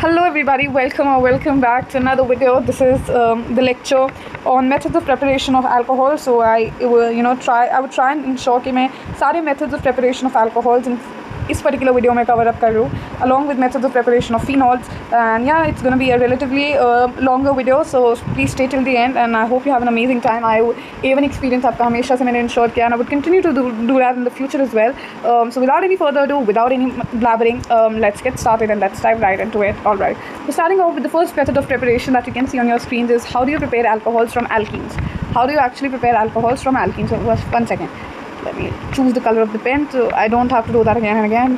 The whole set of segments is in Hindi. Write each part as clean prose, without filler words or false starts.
Hello everybody, welcome or welcome back to another video. This is the lecture on methods of preparation of alcohol. So I would try and ensure कि मैं सारे methods of preparation of alcohols इस particular video में cover up कर लूँ, along with methods of preparation of phenols. And yeah, it's going to be a relatively longer video, so please stay till the end. And I hope you have an amazing time. I even experience आपका हमेशा से मैंने ensure किया, and I would continue to do that in the future as well. So without any further ado, without any blabbering, let's get started and let's dive right into it. All right. So starting off with the first method of preparation that you can see on your screens is how do you prepare alcohols from alkenes? How do you actually prepare alcohols from alkenes? So one second. Let me choose the color of the pen so I don't have to do that again and again.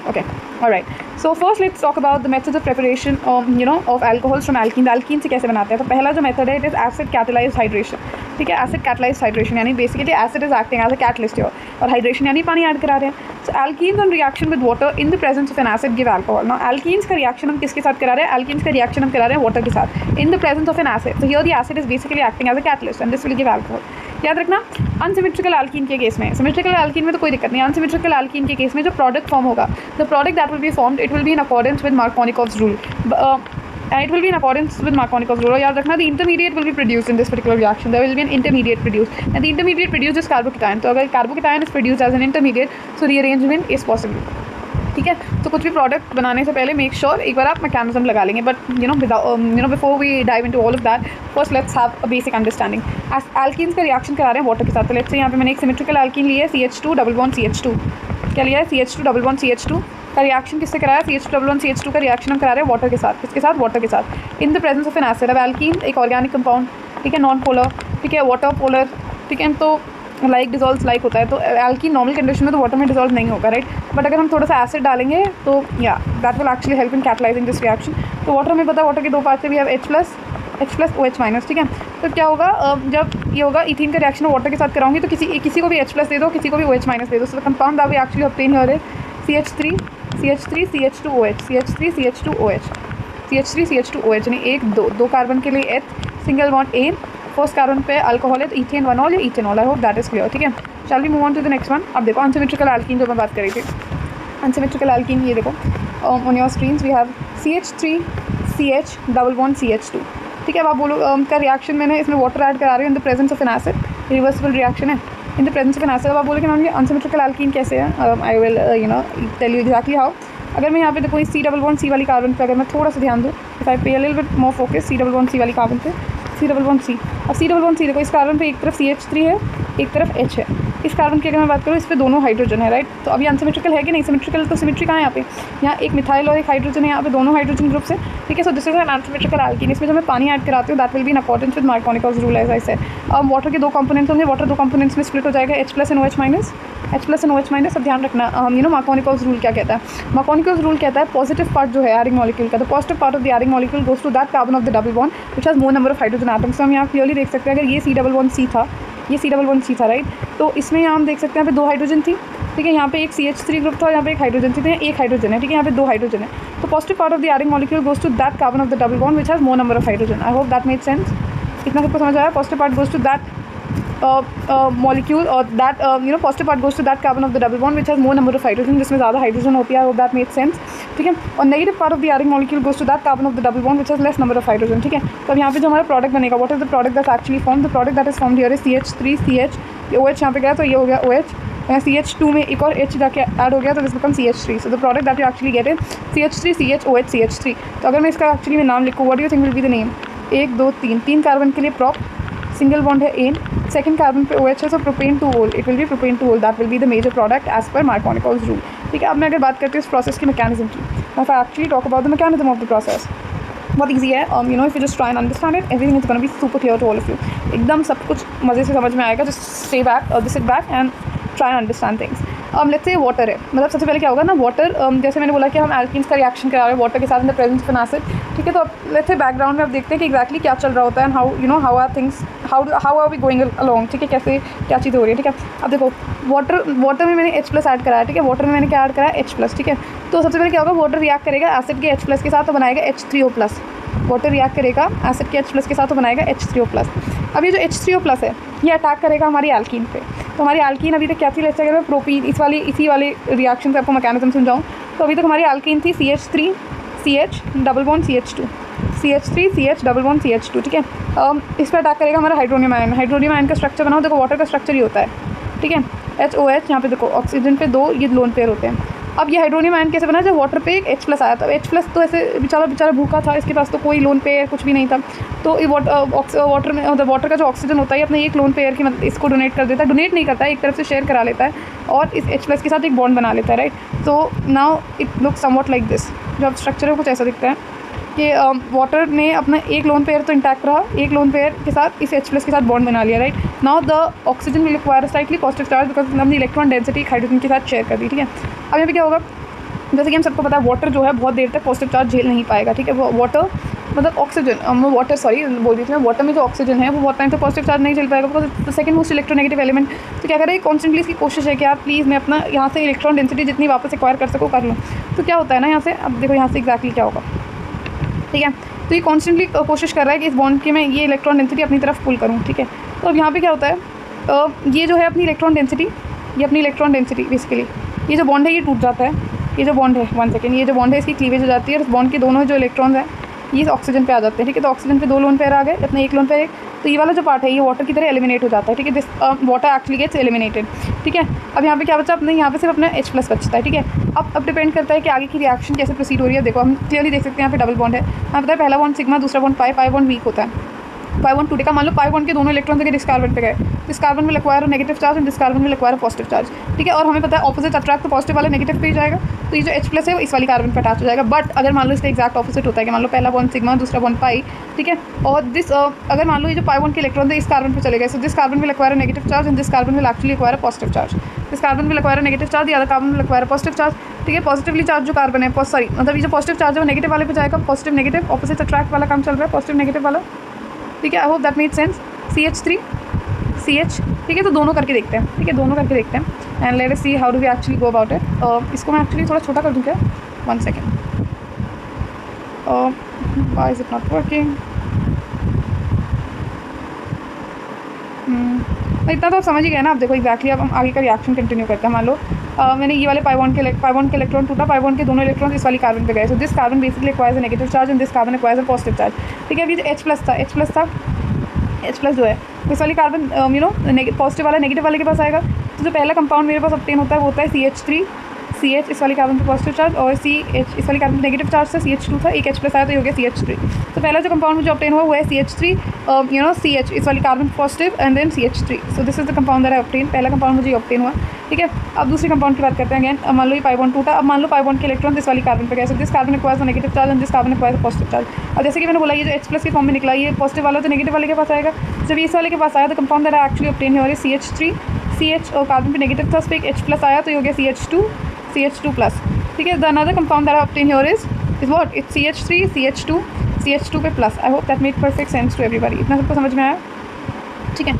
Okay, all right. So first let's talk about the methods of preparation of alcohols from alkenes. Alkenes से कैसे बनाते हैं? तो पहला जो method है it is acid catalyzed hydration. ठीक है, acid catalyzed hydration यानी basically acid is acting as a catalyst here और hydration यानी पानी ऐड करा रहे हैं. So alkenes on reaction with water in the presence of an acid give alcohol. Now alkenes का reaction हम किसके साथ करा रहे हैं? Alkenes का reaction हम करा रहे हैं water के साथ in the presence of an acid. So here the acid is basically acting as a catalyst and this will give alcohol. याद रखना अनसिमेट्रिकल एल्कीन के केस में, सिमेट्रिकल एल्कीन में तो कोई दिक्कत नहीं. अनसिमेट्रिकल एल्कीन के केस में जो प्रोडक्ट फॉर्म होगा, the product that will be formed it will be in accordance with Markovnikov's rule. It will be in accordance with Markovnikov's rule. याद रखना the intermediate will be produced in this particular reaction. There will be an intermediate produced and the intermediate produces carbocation. तो अगर carbocation is produced as an intermediate, so rearrangement is possible. ठीक है, तो कुछ भी प्रोडक्ट बनाने से पहले मेक श्योर एक बार आप मैकेनिज्म लगा लेंगे. But before we dive into all of that, first let's have a basic understanding. Alkenes का रिएक्शन करा रहे हैं वाटर के साथ. तो लेट्स से यहाँ पे मैंने एक सिमेट्रिकल एल्कीन लिया है CH2 डबल बॉन्ड CH2. क्या लिया है? CH2 डबल बॉन्ड CH2 का रिएक्शन किससे कराया? CH2 डबल बॉन्ड CH2 का रिएक्शन हम करा रहे हैं वाटर के साथ. किसके साथ? वाटर के साथ इन the presence of an acid. अब एल्कीन एक ऑर्गेनिक कंपाउंड, ठीक है, नॉन पोलर, ठीक है, वाटर पोलर, ठीक है, तो लाइक डिजॉल्व लाइक होता है. तो एल्कीन नॉर्मल कंडीशन में तो वाटर में डिजॉल्व नहीं होगा, राइट. बट अगर हम थोड़ा सा एसिड डालेंगे तो या that will actually help in catalysing this reaction. तो वाटर में पता है वाटर के दो पार्ट से भी have H plus OH minus. ठीक है, तो क्या होगा जब ये होगा इथीन का रिएक्शन वाटर के साथ कराऊंगी तो किसी को भी H प्लस दे दो, किसी को भी OH माइनस दे दो. So the compound that we actually obtain here है CH3 CH2OH CH3 CH2OH CH3 CH2OH यानी एक दो कार्बन के लिए H single bond A. First carbon पे अल्कोहल है तो इथेन वनॉल या ethanol. I hope that is clear. ठीक है, shall we move on to the next one. अब देखो अनसिमेट्रिकल एल्कीन जो मैं बात कर रही थी. अनसिमेट्रिकल एल्कीन ये देखो on your screens we have CH3 CH double bond CH2. ठीक है, अब आप बोलो का रिएक्शन मैंने इसमें वाटर ऐड करा रही हूँ in the presence of an acid. Reversible reaction है in the presence of an acid. अब आप बोलोगे ना अनसिमेट्रिकल एल्कीन कैसे है? I will tell you exactly how. अगर मैं यहाँ पे देखो इस C डबल बॉन्ड C वाली कार्बन पे अगर मैं थोड़ा सा ध्यान दूँ, इफ आई पे a little bit more focus, C double bond C वाली कार्बन पे C डबल बॉन्ड C. अब C डबल बॉन्ड C देखो इस कार्बन पे एक तरफ CH3 है, एक तरफ H है. इस कार्बन की अगर मैं बात करूँ इस पे दोनों हाइड्रोजन है, राइट. तो अभी अनसिमेट्रिकल है कि नहीं? सिमेट्रिकल तो सिमेट्री कहाँ है यहाँ पे? यहाँ एक मिथाइल और एक हाइड्रोजन है, यहाँ पे दोनों हाइड्रोजन ग्रुप से. ठीक है, so this is an unsymmetrical alkene. इसमें जब मैं पानी ऐड कराती हूँ that will be in accordance with Markovnikov's rule as I said. अब वाटर के दो कंपोनेंट्स होंगे, वाटर दो कंपोनेंट्स में स्प्लिट हो जाएगा H plus and OH minus. H plus and OH minus. अब ध्यान रखना मार्कोनिकॉव्स रूल क्या कहता है? मार्कोनिकॉव्स रूल कहता है पॉजिटिव पार्ट जो है एरिंग मॉलिक्यूल का, the positive part of the adding molecule goes to that carbon of the double bond which has more number of hydrogen atoms. तो हम यहाँ क्लियरली देख सकते हैं अगर ये C डबल बॉन्ड C था, ये C डबल बॉन्ड C था, राइट. तो इसमें यहाँ हम देख सकते हैं यहाँ पे दो हाइड्रोजन थी. ठीक है, यहाँ पे एक CH3 ग्रुप था, यहाँ पे एक हाइड्रोजन थी, तो यहाँ एक हाइड्रोजन है. ठीक है, यहाँ पे दो हाइड्रोजन है. तो positive part of the adding molecule goes to that carbon of the double bond which has more number of hydrogen. I hope that made sense. इतना सबको समझ आया? Positive part goes to that molecule or that positive part goes to that carbon of the double bond which has more number of hydrogen, जिसमें ज़्यादा हाइड्रोजन होती है. I hope that made sense. ठीक है, और negative part of the adding molecule goes to that carbon of the double bond which has less number of hydrogen. ठीक है, तो अब यहाँ पे जो हमारा प्रोडक्ट बनेगा, what is the product that's actually form? The product that is formed here is CH3 CH, ये OH यहाँ पे गया तो ये हो गया OH. यहाँ CH2 में एक और H जाके ऐड हो गया तो this become CH3. So the product that you actually get is CH3 CH OH CH3. तो अगर मैं इसका एक्चुअली में नाम लिखूँ, what do you think will be the name? 1 2 3 तीन कार्बन के लिए प्रॉप, सिंगल बॉन्ड है एन, सेकंड कार्बन पे OH है, सो प्रोपेन 2 ओल. It will B propane 2 ol. That will be the major product as per Markovnikov's rule. ठीक है, अब मैं अगर बात करती हूँ इस प्रोसेस की मैकेनिज्म की, if I actually talk about the mechanism of the process, बहुत ईजी है. If you just try and understand it, everything is gonna be super clear to all of you. एकदम सब कुछ मज़े से समझ में आएगा. जस्ट स्टे बैक और sit back and try and understand things. Let's say water है, मतलब सबसे पहले क्या होगा ना, वाटर जैसे मैंने बोला कि हम एल्कीन्स का रिएक्शन करा रहे हैं वाटर के साथ इन the presence of an acid. ठीक है, तो अब लेट्स से बैकग्राउंड में आप देखते हैं कि एक्जैक्टली क्या चल रहा होता है and how are things, how are we going along. ठीक है, कैसे क्या चीज़ हो रही है. ठीक है, अब देखो वाटर में मैंने H प्लस ऐड कराया. ठीक है, वाटर में मैंने क्या ऐड कराया? H plus. ठीक है, तो सबसे पहले क्या होगा, वाटर रिएक्ट करेगा एसिड के H प्लस के साथ तो बनाएगा H3O प्लस. वाटर रिएक्ट करेगा एसिड के H प्लस के साथ तो बनाएगा H3O प्लस. अब ये जो H3O प्लस है ये अटैक करेगा हमारी एल्कीन पे. तो हमारी एल्कीन अभी तक क्या थी? लेट्स से अगर मैं प्रोपीन इसी वाले रिएक्शन से आपको मैकेनिज्म समझाऊँ तो अभी तक हमारी एल्कीन थी CH3 CH double bond CH2, CH3 CH double bond CH2, ठीक है। इस पर अटैक करेगा हमारा हाइड्रोनियम आयन। हाइड्रोनियम आयन का स्ट्रक्चर बनाओ, देखो वाटर का स्ट्रक्चर ही होता है, ठीक है। HOH, यहाँ पे देखो ऑक्सीजन पे 2 ये लोन पेयर होते हैं। अब ये हाइड्रोनियम आयन कैसे बना, जब वाटर पे एक H+ आया था। H+ तो ऐसे बेचारा भूखा था, इसके पास तो कोई लोन पेयर कुछ भी नहीं था, तो ये वाटर में वाटर का जो ऑक्सीजन होता है अपने एक लोन पेयर की मतलब इसको डोनेट कर देता है, डोनेट नहीं करता है, एक तरफ से शेयर करा लेता है और इस H+ के साथ एक बॉन्ड बना लेता है, राइट। तो now it looks somewhat like this. जो अब स्ट्रक्चर है कुछ ऐसा दिखता है कि वाटर ने अपना एक लोन पेयर तो इंटैक्ट रहा, एक लोन पेयर के साथ इस H+ के साथ बॉन्ड बना लिया, right. Now the oxygen will require slightly positive charge because हमने इलेक्ट्रॉन डेंसिटी हाइड्रोजन के साथ शेयर कर दी, ठीक है। अब यहाँ पे क्या होगा, जैसे कि हम सबको पता है वाटर जो है बहुत देर तक पॉजिटिव चार्ज झेल नहीं पाएगा, ठीक है। वो वाटर मतलब ऑक्सीजन वाटर सॉरी बोल रही थी मैं, वाटर में जो ऑक्सीजन है वो बहुत टाइम तक पॉजिटिव चार्ज नहीं झेल पाएगा because second most electronegative element. तो क्या करें, कॉन्स्टेंटली इसकी कोशिश है कि आप प्लीज़ मैं अपना यहाँ से इलेक्ट्रॉन डेंसिटी जितनी वापस एक्वायर कर सकूँ कर लूँ। तो क्या होता है ना यहाँ से, अब देखो यहाँ से एग्जैक्टली क्या होगा, ठीक है। तो ये कॉन्स्टेंटली कोशिश कर रहा है कि इस बॉन्ड की मैं ये इलेक्ट्रॉन डेंसिटी अपनी तरफ पुल करूँ, ठीक है। तो अब यहाँ पे क्या होता है, ये जो है अपनी इलेक्ट्रॉन डेंसिटी, ये अपनी इलेक्ट्रॉन डेंसिटी बेसिकली ये जो बॉन्ड है ये टूट जाता है, ये जो बॉन्ड है 1 सेकेंड, ये जो बॉन्ड है इसकी क्लीवेज हो जाती है और इस बॉन्ड के दोनों जो इलेक्ट्रॉन्स हैं ये ऑक्सीजन पे आ जाते हैं, ठीक है। तो ऑक्सीजन पे 2 लोन पेयर आ गए, अपने एक लोन पेयर एक, तो ये वाला जो पार्ट है ये वाटर की तरह एलिमिनेट हो जाता है, ठीक है। This water actually gets eliminated, ठीक है। अब यहाँ पे क्या बचा, अपने यहाँ पे सिर्फ अपना H+ बचता है, ठीक है। अब डिपेंड करता है कि आगे की रिएक्शन कैसे प्रोसीड हो रही है। देखो हम क्लियरली देख सकते हैं यहाँ पे डबल बॉन्ड है, यहाँ पता है पहला बॉन्ड सिग्मा, दूसरा बॉन्ड पाई बॉन्ड वीक होता है, पाई बॉन्ड टूटेगा। मान लो पाई बॉन्ड के दोनों इलेक्ट्रॉन दिस कार्बन पे गए, this carbon will acquire negative charge and this carbon will acquire positive charge, ठीक है। और हमें पता है ऑपोजिट अट्रैक्ट तो पॉजिटिव वाला नेगेटिव पे ही जाएगा, तो ये जो H+ है वो इस वाली कार्बन पर अटैच हो जाएगा। बट अगर मान लो इसका एक्जैक्ट ऑपोजिट होता है कि मान लो पहला बॉन्ड सिग्मा दूसरा बॉन्ड पाई, ठीक है, और दिस अगर मान लो ये जो पाई बॉन्ड के इलेक्ट्रॉन थे इस कार्बन पे चले गए, so this carbon will acquire negative charge and this carbon will actually acquire positive charge, this carbon will acquire negative charge, the other carbon will acquire positive charge, ठीक है। पॉजिटिवली चार्ज जो कार्बन है सॉरी मतलब ये जो पॉजिटिव चार्ज है वो नेगेटिव वाले पे जाएगा, पॉजिटिव नेगेटिव ऑपोजिट अट्रैक्ट वाला काम चल रहा है, पॉजिटिव नेगेटिव वाला, ठीक है। आई hope that made sense. CH3 CH, ठीक है। तो दोनों करके देखते हैं, ठीक है, दोनों करके देखते हैं and let us see how do we actually go about it. इसको मैं एक्चुअली थोड़ा छोटा कर दूँ क्या, 1 second, why is it not working. इतना तो आप समझ ही गए ना। आप देखो एग्जैक्टली अब हम आगे का रिएक्शन कंटिन्यू करते हैं। मान लो मैंने ये वाले पाई बॉन्ड के इलेक्ट्रॉन टूटा, पाई बॉन्ड के दोनों इलेक्ट्रॉन इस वाली कार्बन पे गए, so this carbon basically acquires a negative charge and this carbon acquires a positive charge, ठीक है। अभी जो H+ था H+ जो है इस वाली कार्बन पॉजिटिव वाला नेगेटिव वाले के पास आएगा। तो जो पहला कंपाउंड मेरे पास ऑब्टेन होता है वो होता है CH3 CH इस वाली कार्बन पे पॉजिटिव चार्ज और CH इस वाली कार्बन पे नेगेटिव चार्ज था, CH2 था, एक H+ आया तो ये हो गया CH3। तो पहला जो कंपाउंड मुझे ऑब्टेन हुआ वो है CH3 CH इस वाली carbon positive and then CH3, so this is the compound that I obtain, पहला कंपाउंड मुझे ऑब्टेन हुआ, ठीक है। अब दूसरे कंपाउंड की बात करते हैं। अगेन अब मान लो ये पाई बॉन्ड टूटा, अब मान लो पाई बॉन्ड के इलेक्ट्रॉन इस वाली कार्बन पे गए, so this carbon acquires negative charge and this carbon acquires positive charge. और जैसे कि मैंने बोला ये जो H+ के फॉर्म में निकला ये पॉजिटिव वाला तो नेगेटिव वाले के पास आएगा, जब इस वाले के पास आया तो compound that I actually obtain है और CH3 CH और कार्बन पे नेगेटिव था उस पर एक H+ आया तो ये हो गया CH2+, ठीक है। The another compound that I obtain here is what, it's CH3 CH2 पे plus. I hope that make perfect sense to everybody, इतना सबको समझ में आया, ठीक है।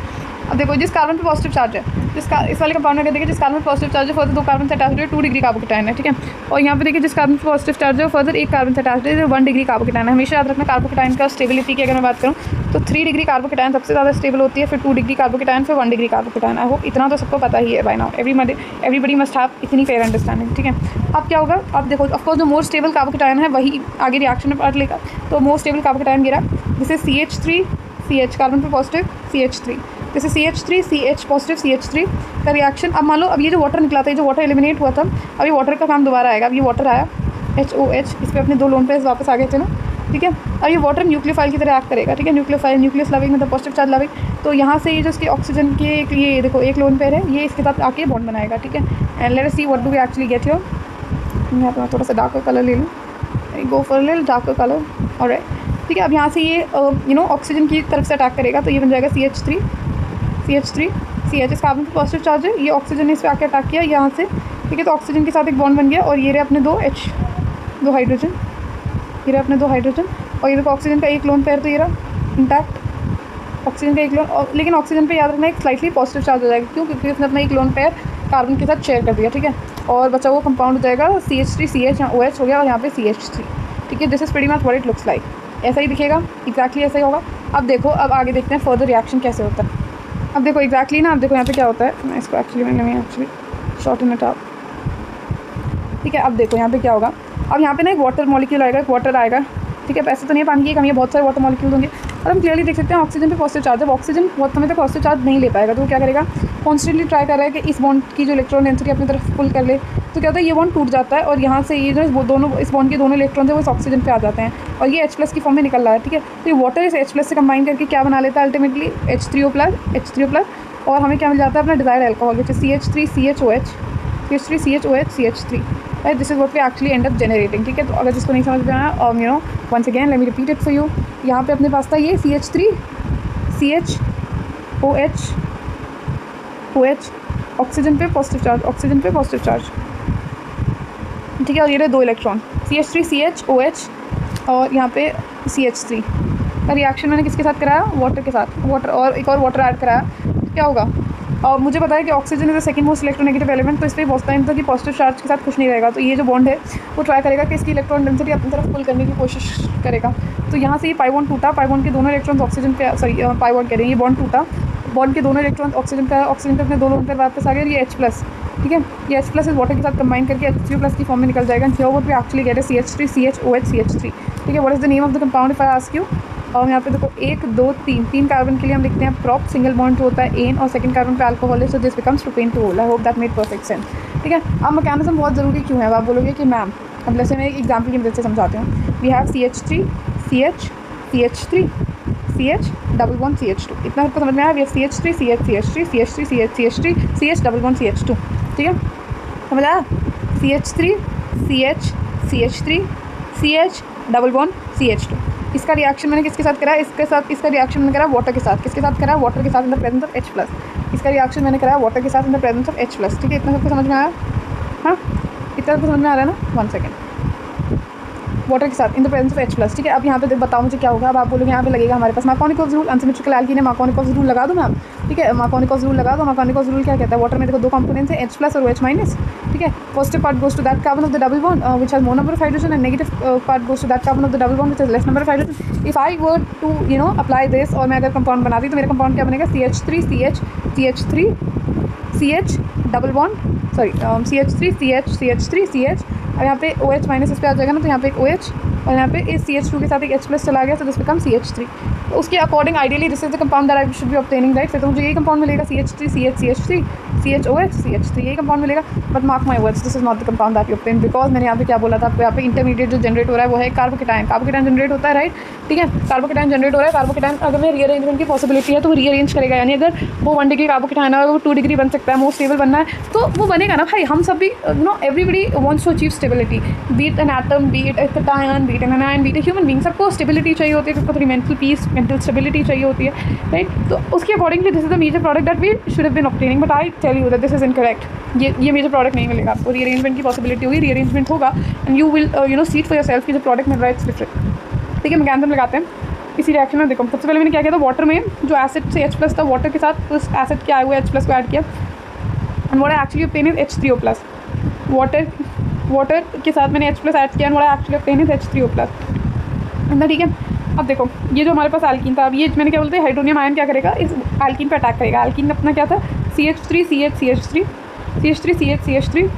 अब देखो जिस कार्बन पे पॉजिटिव चार्ज है इस वाले कंपाउंड में देखिए जिस कार्बन पे पॉजिटिव चार्ज है फर्दर 2 कार्बन से अटैच है 2 डिग्री कार्बोकेटाइन है, ठीक है। और यहाँ पे देखिए जिस कार्बन पे पॉजिटिव चार्ज है फर्दर 1 कार्बन से अटैच है 1 डिग्री कार्बोकेटाइन है। हमेशा याद रखना कार्बोकेटाइन का स्टेबिलिटी की अगर मैं बात करूँ तो 3 डिग्री कार्बोकेटाइन सबसे ज़्यादा स्टेबल होती है, फिर 2 डिग्री कार्बोकेटाइन, फिर 1 डिग्री कार्बोकेटाइन। आई होप इतना तो सबको पता ही है by now, everybody must have इतनी फेयर अंडरस्टैंडिंग, ठीक है। अब क्या होगा, अब देखो ऑफकोर्स जो मोस्ट स्टेबल कार्बोकेटाइन है वही आगे रिएक्शन में पार्ट लेगा, तो मोस्ट स्टेबल कार्बोकेटाइन गिरा, जिसे CH3 CH कार्बन पे पॉजिटिव CH3, जैसे CH3 CH पॉजिटिव CH3 का रिएक्शन। अब मान लो अब ये जो वाटर निकला था, ये जो वाटर एलिमिनेट हुआ था, अब ये वाटर का काम दोबारा आएगा। अब ये वाटर आया HOH, इस पर अपने 2 लोन पेयर्स वापस आ गए थे ना, ठीक है। अब ये वाटर न्यूक्लियोफाइल की तरह एक्ट करेगा, ठीक है। न्यूक्लियोफाइल न्यूक्लियस लविंग मतलब पॉजिटिव चार्ज लविंग, तो यहाँ से ये जो इसके ऑक्सीजन के ये देखो एक लोन पेयर है ये इसके साथ आके बॉन्ड बनाएगा, ठीक है। And let us see what do we actually get here. यहाँ पर मैं थोड़ा सा डार्कर कलर ले लूँ, go for little darker colour, alright, ठीक है। अब यहाँ से ये ऑक्सीजन की तरफ से अटैक करेगा तो ये बन जाएगा CH3 CH इस कार्बन पे पॉजिटिव चार्ज है, ये ऑक्सीजन ने इस पर आके अटैक किया यहाँ से, ठीक है। तो ऑक्सीजन के साथ एक बॉन्ड बन गया और ये रहे अपने 2 हाइड्रोजन, ये रहे अपने 2 हाइड्रोजन और ये देखो ऑक्सीजन का एक लोन पेयर तो ये रहा इंटैक्ट, ऑक्सीजन का एक लोन, लेकिन ऑक्सीजन पे याद रखना एक स्लाइटली पॉजिटिव चार्ज हो जाएगा, क्यों, क्योंकि उसने अपना एक लोन पेयर कार्बन के साथ शेयर कर दिया, ठीक है। और बचा हुआ कंपाउंड हो जाएगा CH3 CH, यहाँ OH हो गया और यहाँ पे CH3, ठीक है। This is pretty much what it looks like, ऐसा ही दिखेगा, एग्जैक्टली ऐसा ही होगा। अब देखो अब आगे देखते हैं फर्दर रिएक्शन कैसे होता है। अब देखो एग्जैक्टली ना, अब देखो यहाँ पे क्या होता है, मैं इसको एक्चुअली शॉर्टन इट आउट, ठीक है। अब देखो यहाँ पे क्या होगा, अब यहाँ पे ना एक वाटर मॉलिक्यूल आएगा, एक वाटर आएगा, ठीक है। ऐसे तो नहीं है पानी की कमी है, बहुत सारे वाटर मॉलिक्यूल होंगे और हम क्लियरली देख सकते हैं ऑक्सीजन पे पॉजिटिव चार्ज। जब ऑक्सीजन बहुत समय तक पॉजिटिव चार्ज नहीं ले पाएगा तो वो क्या करेगा, कॉन्स्टेंटली ट्राई कर रहा है कि इस बॉन्ड की जो इलेक्ट्रॉन डेंसिटी अपनी तरफ पुल कर ले। तो क्या होता है, ये बॉन्ड टूट जाता है और यहाँ से ये जो इस बॉन्ड के दोनों इलेक्ट्रॉन है वो इस ऑक्सीजन पे आ जाते हैं और ये H+ की फॉर्म में निकल रहा है, ठीक है। तो ये वाटर इस H+ से कंबाइन करके क्या बना लेता है अल्टीमेटली H3O+, और हमें क्या मिल जाता है अपना desired alcohol which is CH3CHOH, CH3CHOH, right. This is what we actually end up generating, ठीक है। तो अगर जिसको नहीं समझ में आया, once again let me repeat it for you. यहाँ पे अपने पास था ये CH3CHOH, ऑक्सीजन पे पॉजिटिव चार्ज, ठीक है। और ये रहे 2 इलेक्ट्रॉन CH3CHOH और यहाँ पे CH3 का रिएक्शन मैंने किसके साथ कराया, वाटर के साथ, वाटर और एक और वाटर ऐड कराया। क्या होगा, और मुझे पता है कि oxygen is the second most electronegative element, तो इस पर बहुत टाइम तक कि पॉजिटिव चार्ज के साथ कुछ नहीं रहेगा। तो ये जो बॉन्ड है वो ट्राई करेगा कि इसकी इलेक्ट्रॉन डेंसिटी अपनी तरफ पुल करने की कोशिश करेगा। तो यहाँ से ये पाई बॉन्ड टूटा, पाई बॉन्ड के दोनों इलेक्ट्रॉन ऑक्सीजन पे, पाई बॉन्ड कह रहे हैं, ये बॉन्ड टूटा, बॉन्ड के दोनों इलेक्ट्रॉन ऑक्सीजन पे अपने 2 लोन पर वापस आ गए। ये H+, ठीक है, ये H+ इस वाटर के साथ कंबाइन करके H3O+ की फॉर्म में निकल जाएगा। Here what we actually get है CH3CHOH, ठीक है। What is the name of the compound if I ask you. और यहाँ पे देखो 1 2 3 कार्बन के लिए हम लिखते हैं प्रॉप, सिंगल बॉन्ड जो होता है एन, और सेकंड कार्बन पे अल्कोहल है, so this becomes propane two ol. I hope that made perfect sense, ठीक है। अब मैकेनिज्म बहुत ज़रूरी क्यों है, अब आप बोलोगे कि मैम, अब जैसे मैं एक एग्जाम्पल की मदद से समझाती हूँ। We have CH3 CH CH3 CH double bond CH2, इतना सबको समझ में आया। We have CH3 CH CH3 CH3 CH CH3 CH double bond CH2, ठीक है, समझ आया। CH3 CH CH3 CH double bond CH2, इसका रिएक्शन मैंने किसके साथ करा, इसका रिएक्शन मैंने करा वाटर के साथ। किसके साथ करा, वाटर के साथ इन द प्रेजेंस ऑफ H+। इसका रिएक्शन मैंने करा वाटर के साथ इन द प्रेजेंस ऑफ H+, ठीक है। इतना सबको समझ में आया, हाँ, इतना सबको समझ में आ रहा है ना। 1 सेकेंड, वाटर के साथ इन द प्रेजेंस ऑफ H+, ठीक है। अब यहाँ पे बताओ मुझे क्या होगा। अब आप बोलोगे यहाँ पे लगेगा हमारे पास मार्कोनिकॉस रूल, अनसिमेट्रिकल एल्कीन है, मार्कोनिकॉस रूल लगा दूँ मैम, ठीक है। मार्कोनिकॉस रूल लगा दो। मार्कोनिकॉस रूल क्या कहता है, वाटर में देखो 2 कंपोनेंट्स हैं, H+ और OH-, ठीक है। Positive part goes to that carbon of the double bond which has more number of hydrogen, and negative part goes to that carbon of the double bond which has less number of hydrogen. If I were to apply this, और मैं अगर कंपाउंड बनाती तो मेरा कंपाउंड क्या बनेगा, CH3 CH CH3 CH double bond CH3 CH CH3 CH, और यहाँ पे OH- इस पर आ जाएगा ना, तो यहाँ पे एक OH और यहाँ पे इस CH2 के साथ एक H+ चला गया, तो दिस बिकम CH3। तो उसके according ideally this is the compound that I should be obtaining, right. फिर तो मुझे यही कंपाउंड मिलेगा, CH3 CH CH3 CHOH CH3, यही कंपाउंड मिलेगा। But mark my words, this is not the compound that you obtain, because मैंने यहाँ पे क्या बोला था आपको, यहाँ पे इंटरमीडिएट जो जनरेट हो रहा है वो है कार्बोकेटाइन जनरेट होता है, राइट, ठीक है। कार्बोकेटाइन जनरेट हो रहा है, कार्बोकेटाइन अगर मैं रीअरेंजमेंट की पॉसिबिलिटी है तो वो रीअरेंज करेगा, यानी अगर वो 1 डिग्री कार्बोकेटाइन है वो 2 डिग्री बन सकता है, मोर स्टेबल बनना है तो वो बनेगा ना भाई। हम सब भी everybody wants to achieve stability, be it an atom, be it a cation, be it an anion, be it a human being, सबको स्टेबिलिटी चाहिए होती है, सबको थोड़ी मेंटल पीस, मेंटल स्टेबिलिटी चाहिए होती है, राइट। तो उसके accordingly this is the major product that we should have been obtaining, but I tell you that this is incorrect. ये मेजर प्रोडक्ट नहीं मिलेगा आपको, रीअरेंजमेंट की पॉसिबिलिटी होगी, रीअरेंजमेंट होगा and you will see for yourself कि जो प्रोडक्ट मिल रहा है इट्स डिफरेंट, ठीक है। मैकेनिज्म लगाते हैं इसी रिएक्शन में। देखो सबसे पहले मैंने क्या किया था, वाटर में जो एसिड से H+ था, वाटर के साथ उस एसिड के आए हुए H+ को ऐड किया, and what I actually obtain is H3O+। Water के साथ मैंने H+ ऐड किया, and what I actually obtain is H3O+, ना, ठीक है। अब देखो ये जो हमारे पास एल्कीन था, अब ये मैंने क्या बोलते हैं, हाइड्रोनियम आयन क्या करेगा, इस एल्कीन पे अटैक करेगा। एल्कीन अपना क्या था, CH3 CH CH3 CH3 CH CH3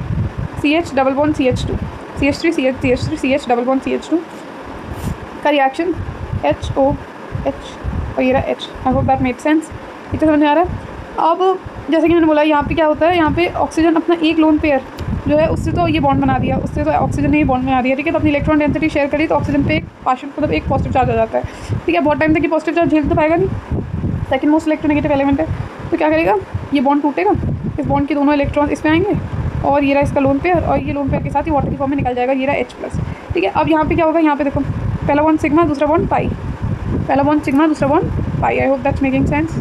CH double bond CH2 CH3 CH CH3 CH double bond CH2 का रिएक्शन HOH और ये रहा H। I hope that made sense, इतना समझ में आ रहा है। अब जैसे कि मैंने बोला यहाँ पे क्या होता है, यहाँ पे ऑक्सीजन अपना एक लोन पेयर जो है उससे तो ये बॉन्ड बना दिया, उससे तो ऑक्सीजन ने ये बॉन्ड बना दिया, ठीक है। तो अपनी इलेक्ट्रॉन डेंसिटी शेयर करी तो ऑक्सीजन पे एक पार्शियल मतलब एक पॉजिटिव चार्ज आ जाता है, ठीक है। बहुत टाइम तक ये पॉजिटिव चार्ज झेल तो पाएगा नहीं, सेकंड मोस्ट इलेक्ट्रोनेगेटिव एलिमेंट है, तो क्या करेगा, ये बॉन्ड टूटेगा, इस बॉन्ड के दोनों इलेक्ट्रॉन इस पे आएंगे और ये रहा इसका लोन पेयर, और ये लोन पेयर के साथ ही वाटर की फॉर्म में निकल जाएगा, ये रहा H+, ठीक है। अब यहाँ पे क्या होगा, यहाँ पे देखो पहला बॉन्ड सिग्मा, दूसरा बॉन्ड पाई, पहला बॉन्ड सिग्मा, दूसरा bond pi. I hope that's making sense.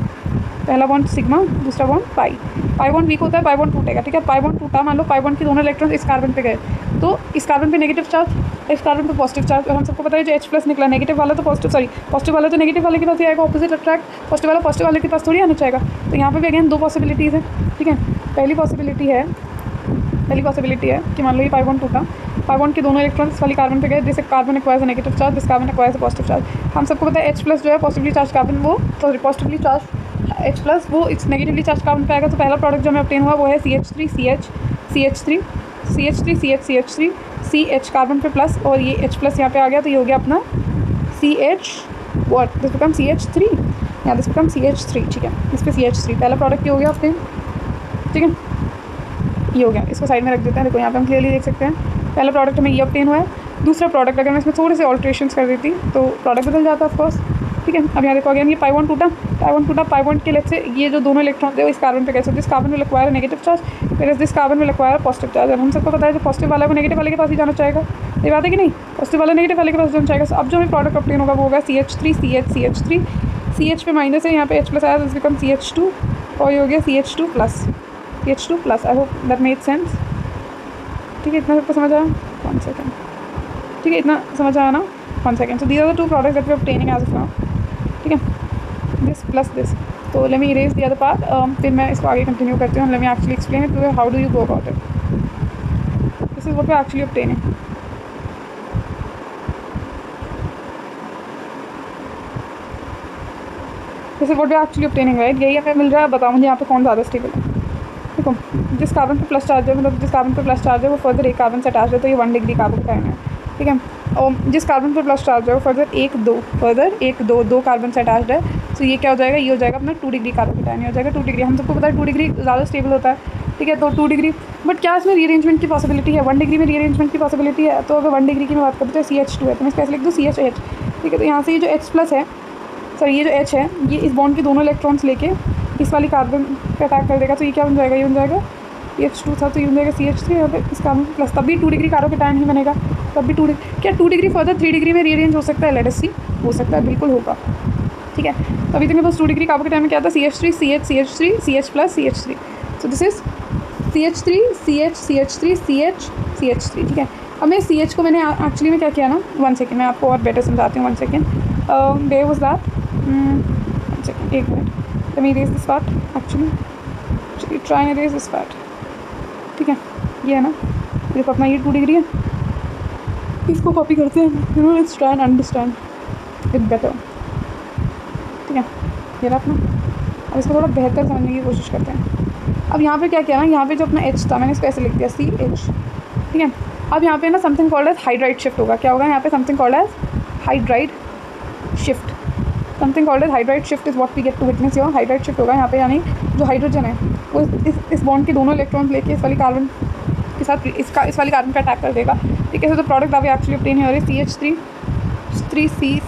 पहला बॉन्ड सिग्मा, दूसरा bond pi. Pi bond weak होता है, पाई बॉन्ड टूटेगा, ठीक है। पाई बॉन्ड टूटा, मान लो पाई बॉन्ड के दोनों इलेक्ट्रॉन इस कार्बन पे गए, तो इस कार्बन पे नेगेटिव चार्ज, इस कार्बन पे पॉजिटिव चार्ज, और हम सबको पता है जो H+ निकला नेगेटिव वाला तो पॉजिटिव वाला तो नेगेटिव वाले के पास ही आएगा, ऑपोजिट अट्रैक्ट, पॉजिटिव वाले के पास थोड़ी आना चाहेगा। तो यहाँ पे भी अगेन 2 पॉसिबिलिटीज़ है, ठीक है। पहली पॉसिबिलिटी है कि मान लो ये पाई बॉन्ड टूटा, पाई बॉन्ड के दोनों इलेक्ट्रॉन्स वाली कार्बन पे गए, this carbon acquires a negative charge, this carbon acquires a positive charge. हम सबको पता है H+ जो है पॉजिटिवली चार्ज कार्बन, वो पॉजिटिवली चार्ज H+ वो इट्स नेगेटिवली चार्ज कार्बन पे आएगा। तो पहला प्रोडक्ट जो हमें ऑब्टेन हुआ वो है CH3 CH CH3 CH3 CH CH carbon पे प्लस और ये H प्लस यहाँ पे आ गया, तो ये हो गया अपना CH what, this become CH3 या दिस बिकम CH3, ठीक है। इस पर CH3 पहला प्रोडक्ट ये हो गया अपने, ठीक है, ये हो गया। इसको साइड में रख देते हैं। देखो यहाँ पे हम क्लियरली देख सकते हैं पहला प्रोडक्ट हमें ये ऑब्टेन हुआ है। दूसरा प्रोडक्ट अगर मैं इसमें थोड़े से ऑल्ट्रेशंस कर देती तो प्रोडक्ट बदल जाता ऑफकोर्स, ठीक है। अब यहाँ देखो अगेन ये पाई बॉन्ड टूटा, पाई बॉन्ड के लेट से ये जो दोनों इलेक्ट्रॉन थे इस कार्बन पे कैसे, this carbon will acquire negative charge, फिर this carbon will acquire positive charge. अब हम सबको पता है जो पॉजिटिव वाला है वो नेगेटिव वाले के पास ही जाना चाहेगा, ये बात है कि नहीं, पॉजिटिव वाला नेगेटिव वाले के पास जाना चाहेगा। अब जो हमें प्रोडक्ट ऑब्टेन होगा वो होगा CH3 CH3 CH पे माइनस है, यहाँ पे H प्लस आया, दिस बिकम CH2 और ये हो गया CH2 plus. I hope that made sense, ठीक है। इतना सबको समझ आया, 1 सेकेंड, ठीक है, इतना समझ आया ना, 1 second. So these are the 2 products that we are obtaining as of now, ठीक है, दिस प्लस दिस। तो let me erase the other part, फिर मैं इसको आगे कंटिन्यू करती हूँ। Let me actually explain it to you, how do you go about it, this is what we are actually obtaining. This is what we are actually obtaining, right. यही हमें मिल रहा है। बताओ मुझे यहाँ पे कौन ज़्यादा स्टेबल है। देखो जिस कार्बन पे प्लस चार्ज है, मतलब जिस कार्बन पे प्लस चार्ज है वो फर्दर एक कार्बन से अटैच है, तो ये 1 डिग्री कार्बोकैटायन है, ठीक है। और जिस कार्बन पे प्लस चार्ज है वो फर्दर 1 2 कार्बन से अटैच है, तो ये क्या हो जाएगा, ये हो जाएगा अपना 2 डिग्री कार्बोकैटायन, हो जाएगा 2 डिग्री। हम सबको पता है 2 डिग्री ज़्यादा स्टेबल होता है, ठीक है। तो 2 डिग्री, बट क्या इसमें रीअरेंजमेंट की पॉसिबिलिटी है, 1 डिग्री में रीअरेंजमेंट की पॉसिबिलिटी है। तो अगर 1 डिग्री की मैं बात करती हूँ CH2 है, तो मैं कैसे लिख दूँ CH, ठीक है। तो यहाँ से ये जो H प्लस है, सॉरी ये जो H है, ये इस बॉन्ड के दोनों इलेक्ट्रॉन्स लेके इस वाली कार्बन पे अटैक कर देगा, तो ये क्या बन जाएगा, ये बन जाएगा H2 था, तो ये बन जाएगा CH3 और इस कार्बन प्लस, तब भी 2 डिग्री कार्बोकैटायन ही बनेगा, तब भी 2 डिग्री। क्या 2 डिग्री फर्दर 3 डिग्री में रीअरेंज हो सकता है, लेट अस सी, हो सकता है, बिल्कुल होगा, ठीक है। तो अभी तक मेरे पास 2 डिग्री कार्बोकैटायन में क्या था, CH3 CH CH plus CH3, so this is CH3 CH CH3, ठीक है। अब मैं CH को मैंने एक्चुअली में क्या किया ना, 1 सेकेंड, मैं आपको और बेटर समझाती हूँ, 1 second, there was that, 1 second, 1 minute, let me erase this part, actually try and erase this part, ठीक है। ये है ना, देखो अपना ये 2 डिग्री है, इसको कॉपी करते हैं, you know, let's try and understand it better, ठीक है। ये रहा अपना, अब इसको थोड़ा बेहतर समझने की कोशिश करते हैं। अब यहाँ पे क्या किया ना, यहाँ पे जो अपना H था मैंने इसको ऐसे लिख दिया CH, ठीक है। अब यहाँ पे ना something called as hydride shift होगा, क्या होगा यहाँ पे, something called as hydride shift, something called as hydride shift is what we get to witness your, hydride shift होगा यहाँ पे, यानी जो हाइड्रोजन है वो इस बॉन्ड के दोनों इलेक्ट्रॉन्स लेके इस वाली कार्बन के साथ इस वाली कार्बन पे अटैक कर देगा, ठीक है। तो प्रोडक्ट अभी एक्चुअली ऑब्टेन है CH3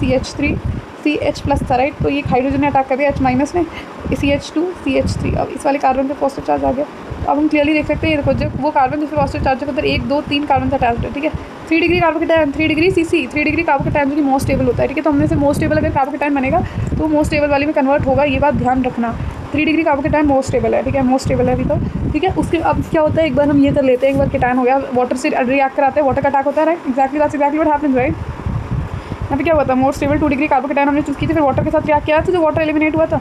CH3 CH प्लस था, राइट। तो ये हाइड्रोजन ने अटैक कर दिया H माइनस ने, CH2 CH3, अब इस वाले कार्बन पे पॉजिटिव चार्ज आ गया। तो अब हम क्लियरली देख सकते हैं, ये देखो जब वो कार्बन जिस पर पॉजिटिव चार्ज है उधर 1 2 3 कार्बन से अटैच है, ठीक है। 3 degree carbocation, 3 degree CC, 3 degree carbocation जो कि मोस्ट स्टेबल होता है, ठीक है। तो हमने से मोस्ट स्टेबल अगर कार्बोकैटायन बनेगा तो मोस्ट स्टेबल वाली में कन्वर्ट होगा, ये बात ध्यान रखना। 3 डिग्री कार्बोकैटायन मोस्ट स्टेबल है, ठीक है, मोस्ट स्टेबल है अभी तो, ठीक है। उसके अब क्या होता है, एक बार हम ये कर लेते हैं, एक बार कैटायन हो गया, वाटर से रिएक्ट कराते हैं, वाटर का अटैक होता है, right, exactly that's exactly what happens, right. यहाँ पे क्या हुआ था, मोस्ट स्टेबल 2 डिग्री कार्बोकैटायन हमने चूज़ की थी, फिर वाटर के साथ रिएक्ट किया था, जो वाटर एलिमिनेट हुआ था,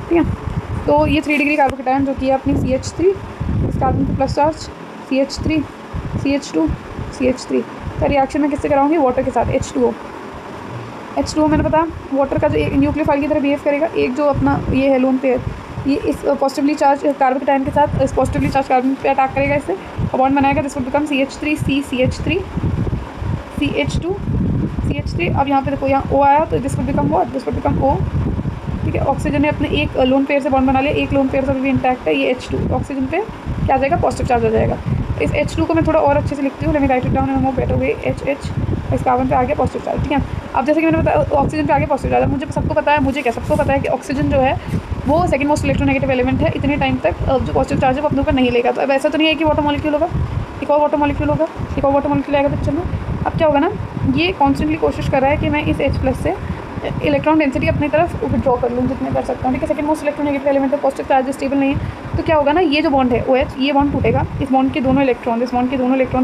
ठीक है। तो ये 3 डिग्री कार्बोकैटायन जो कि है अपनी CH3, इस कार्बन पे plus charge CH3 CH2 CH3 का रिएक्शन मैं किससे कराऊंगी, वाटर के साथ, H2O मैंने पता वाटर का जो एक न्यूक्लियोफाइल की तरह बिहेव करेगा, एक जो अपना ये है लोन पेयर, ये इस पॉजिटिवली चार्ज कार्बोकैटायन के साथ इस पॉजिटिवली चार्ज कार्बन पे अटैक करेगा, इससे बॉन्ड बनाएगा, this will become CH3 CH3 CH2 CH3। अब यहाँ पे देखो यहाँ O आया, तो this will become what, this will become O, ठीक है। ऑक्सीजन ने अपने एक लोन पेयर से बॉन्ड बना लिया, एक लोन पेयर से भी इंटैक्ट है, ये H2 ऑक्सीजन पे क्या आ जाएगा, पॉजिटिव चार्ज आ जाएगा। इस H2 को मैं थोड़ा और अच्छे से लिखती हूँ, let me right it down in a more better way, H इस कार्बन पे आ गया पॉजिटिव चार्ज, ठीक है। अब जैसे कि मैंने बताया ऑक्सीजन पे आ गया पॉजिटिव चार्ज, मुझे सबको पता है, मुझे क्या सबको पता है कि ऑक्सीजन जो है वो सेकंड मोस्ट इलेक्ट्रोनेगेटिव एलिमेंट है, इतने टाइम तक जो पॉजिटिव चार्ज है वो अपने ऊपर नहीं लेगा। तो अब ऐसा तो नहीं है कि वाटर मॉलिक्यूल होगा, एक और वाटर मॉलिक्यूल होगा, एक और वाटर मॉलिक्यूल आएगा पिक्चर में। अब क्या होगा ना, ये कॉन्स्टेंटली कोशिश कर रहा है कि मैं इस H प्लस से इलेक्ट्रॉन डेंसिटी अपनी तरफ विड्रॉ कर लूँ जितने कर सकता हूँ, ठीक है। सेकंड मोस्ट इलेक्ट्रोनेगेटिव एलिमेंट है, पॉजिटिव चार्ज स्टेबल नहीं है, तो क्या होगा ना, ये जो बॉन्ड है OH, ये बॉन्ड टूटेगा, इस बॉन्ड के दोनों इलेक्ट्रॉन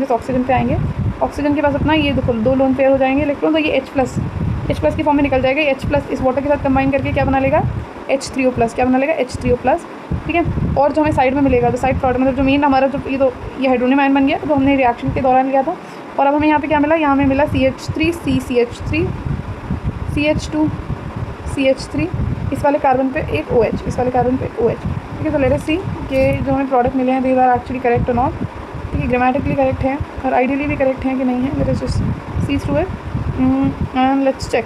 इस ऑक्सीजन पे आएंगे, ऑक्सीजन के पास अपना ये देखो 2 लोन पेयर हो जाएंगे इलेक्ट्रॉन, तो ये H प्लस की फॉर्म में निकल जाएगा, H प्लस इस वाटर के साथ कंबाइन करके क्या बना लेगा, H3O प्लस, क्या बना लेगा, H3O प्लस, ठीक है। और जो हमें साइड में मिलेगा, तो साइड प्रोडक्ट मतलब जो मेन हमारा जो ये हाइड्रोनियम आयन बन गया, तो हमने रिएक्शन के दौरान लिया था। और अब हमें यहाँ पे क्या मिला, यहाँ हमें मिला CH3 CH3 CH2 CH3, इस वाले कार्बन पे एक OH, इस वाले कार्बन पे OH, ठीक है। तो लेट अस सी कि जो हमें प्रोडक्ट मिले हैं दीज आर एक्चुअली करेक्ट और नॉट, ठीक ठीक है, ग्रामेटिकली करेक्ट है और आइडियली भी करेक्ट है कि नहीं है, let's just see through it and let's check.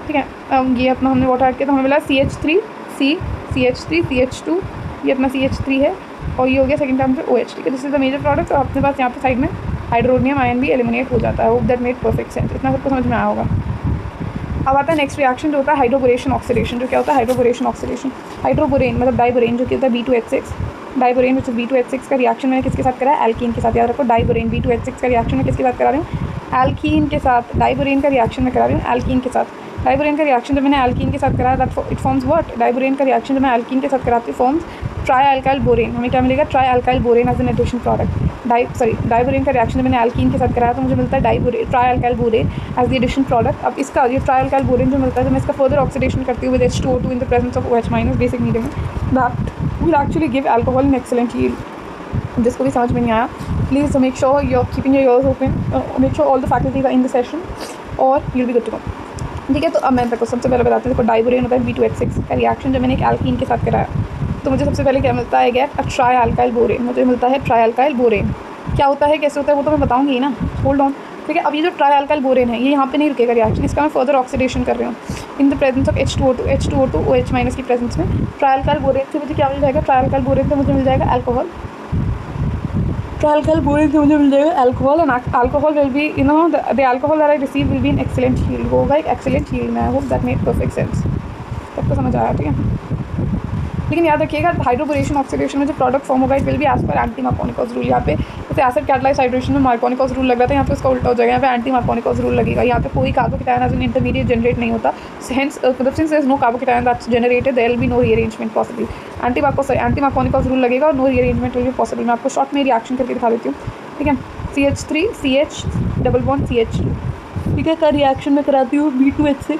ठीक है, अब ये अपना हमने वाटर ऐड किया तो हमें मिला CH3 CH3 CH2, ये अपना CH3 है और ये हो गया सेकंड टर्म पे OH। ठीक है, this is the major product. तो अपने पास यहाँ पे साइड में हाइड्रोनियम आयन भी एलिमिनेट हो जाता है। Hope that made perfect sense, इतना सबको समझ में आया होगा। अब आता है नेक्स्ट रिएक्शन जो होता है हाइड्रोबोरेशन ऑक्सीडेशन। जो क्या होता है हाइड्रोबोरेशन ऑक्सीडेशन, हाइड्रोबोरेन मतलब डाइबोरेन जो कि होता है B2H6, diborane which is B2H6 का रिएक्शन मैंने किसके साथ करा है, एल्कीन के साथ। याद रखो डाइबोरेन B2H6 का रिएक्शन मैं किसके साथ करा रही हूँ, एल्कीन के साथ। डाइबोरेन का रिएक्शन मैं करा रही हूँ एल्कीन के साथ। डाइबोरेन का रिएक्शन जब मैंने एल्कीन के साथ कराया that it forms what, diborane का रिएक्शन जब मैं एल्कीन के साथ कराती हूँ फॉर्म्स ट्राई अल्काइल बोरेन। हमें क्या मिलेगा, tri alkyl borane as an addition product. Diborane का रिएक्शन जब मैंने एल्कीन के साथ कराया तो मुझे मिलता है tri alkyl borane as the addition product. अब इसका ये ट्राई अल्काइल बोरेन जो मिलता है जब मैं इसका फर्दर ऑक्सीडेशन करती हूँ with H2O2 in the presence of OH- basic medium, that will actually give alcohol in excellent yield. जिसको भी समझ में नहीं आया please make sure you are keeping your ears open, make sure all the faculties are in the session और you will be good to go. ठीक है, तो अब मैं देखो सबसे पहले बताती हूँ। देखो डाइबोरेन होता है B2H6 का रिएक्शन जब मैंने एक एल्कीन के साथ कराया तो मुझे सबसे पहले क्या मिलता है, गैर ट्राई अल्काइल बोरेन। मुझे मिलता है ट्राई अल्काइल बोरेन। क्या होता है कैसे होता है वो तो मैं बताऊंगी ना, होल्ड ऑन। ठीक है, अब ये जो ट्राई अल्काइल बोरेन है ये यहाँ पे नहीं रुकेगा रिएक्शन, इसका मैं फर्दर ऑक्सीडेशन कर रही हूँ in the presence of H2O2 OH- की प्रेजेंस में। ट्राई अल्काइल बोरेन से मुझे क्या मिल जाएगा, ट्राई अल्काइल बोरेन से मुझे मिल जाएगा अल्कोहल। ट्राई अल्काइल बोरेन से मुझे मिल जाएगा alcohol and alcohol will be the alcohol that I receive will be in excellent yield. होगा एक एक्सीलेंट यील्ड में। आई hope that made perfect sense, सबको समझ आया। ठीक है, लेकिन याद रखिएगा हाइड्रोबोरेशन ऑक्सीडेशन में जो प्रोडक्ट फॉर्म होगा it will be as per anti Markovnikov's rule. यहाँ पे जैसे एसिड कैटालाइज्ड हाइड्रेशन में मार्कोनिकॉस रूल लग रहा था, यहाँ पे उसका उल्टा हो जाएगा, यहाँ पे एंटी मार्कोनिकॉस रूल लगेगा। यहाँ पे कोई carbocation as an intermediate generate नहीं होता, हेंस मतलब since there is no carbocation that's generated there will be no rearrangement possible. Anti Markovnikov's rule लगेगा और no rearrangement will be possible. मैं आपको शॉर्ट में रिएक्शन करके दिखा देती हूँ। ठीक है, CH3 CH double bond CH2। ठीक है, का रिएक्शन में कराती हूँ B2H6।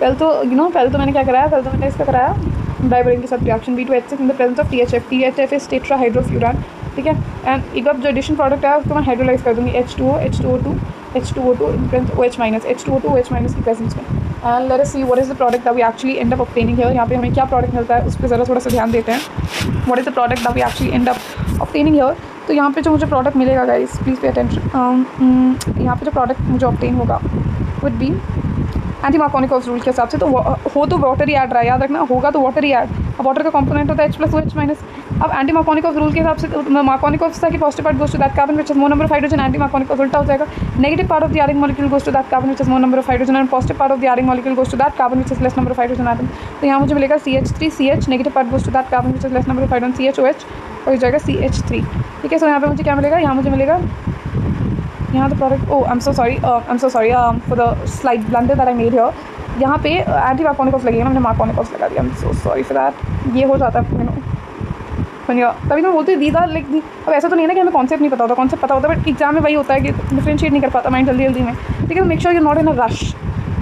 पहले तो मैंने क्या कराया, पहले तो मैंने इसका कराया डाइबोरेन के साथ reaction B2H6 in the presence of THF। THF is tetrahydrofuran. ठीक है, एंड एक बार जो एडिशन प्रोडक्ट है उसको मैं हाइड्रोलाइज कर दूँगी H2O H2O2 in presence OH- H2O2 OH- की प्रेजेंस में। And let us see what is the product that we actually end up obtaining here. यहाँ पे हमें क्या प्रोडक्ट मिलता है उस पर ज़रा थोड़ा सा ध्यान देते हैं। What is the product that we actually end up obtaining here. तो यहाँ पे जो मुझे प्रोडक्ट मिलेगा गाइस प्लीज़ पे अटेंशन, यहाँ पे जो प्रोडक्ट मुझे ऑब्टेन होगा would be anti Markovnikov's rule के हिसाब से तो हो तो वाटर ही ऐड रहा है, याद रखना, होगा तो वाटर ही ऐड। अब वाटर का कंपोनेंट होता है H+OH-। अब एंटी मार्कोनिकॉस रूल के हिसाब से मार्कोनिकॉस की positive part goes to that carbon which is more number of hydrogen, anti Markovnikov's उल्टा हो जाएगा। Negative part of the arriving molecule goes to that carbon which is more number of hydrogen and positive part of the arriving molecule goes to that carbon which is less number of hydrogen atom. तो यहाँ मुझे मिलेगा CH3 CH, negative part goes to that carbon which is less number of hydrogen CH-OH और हो जाएगा CH3। ठीक है, सो यहाँ पे मुझे क्या मिलेगा, यहाँ मुझे मिलेगा यहाँ the product I am so sorry for the slide blunder that I made here. यहाँ पे एंटी मार्कोनिकॉस लगेगा, मैंने मार्कोनिकॉस लगा दिया। I am so sorry for that. ये हो जाता है तभी तो बोलते दीदा लाइक दी। अब ऐसा तो नहीं है ना कि हमें कॉन्सेप्ट नहीं पता होता, कॉन्सेप्ट पता होता है बट एग्जाम में वही होता है कि डिफरेंशिएट नहीं कर पाता माइंड जल्दी में। ठीक है, तो make sure you not in a rush.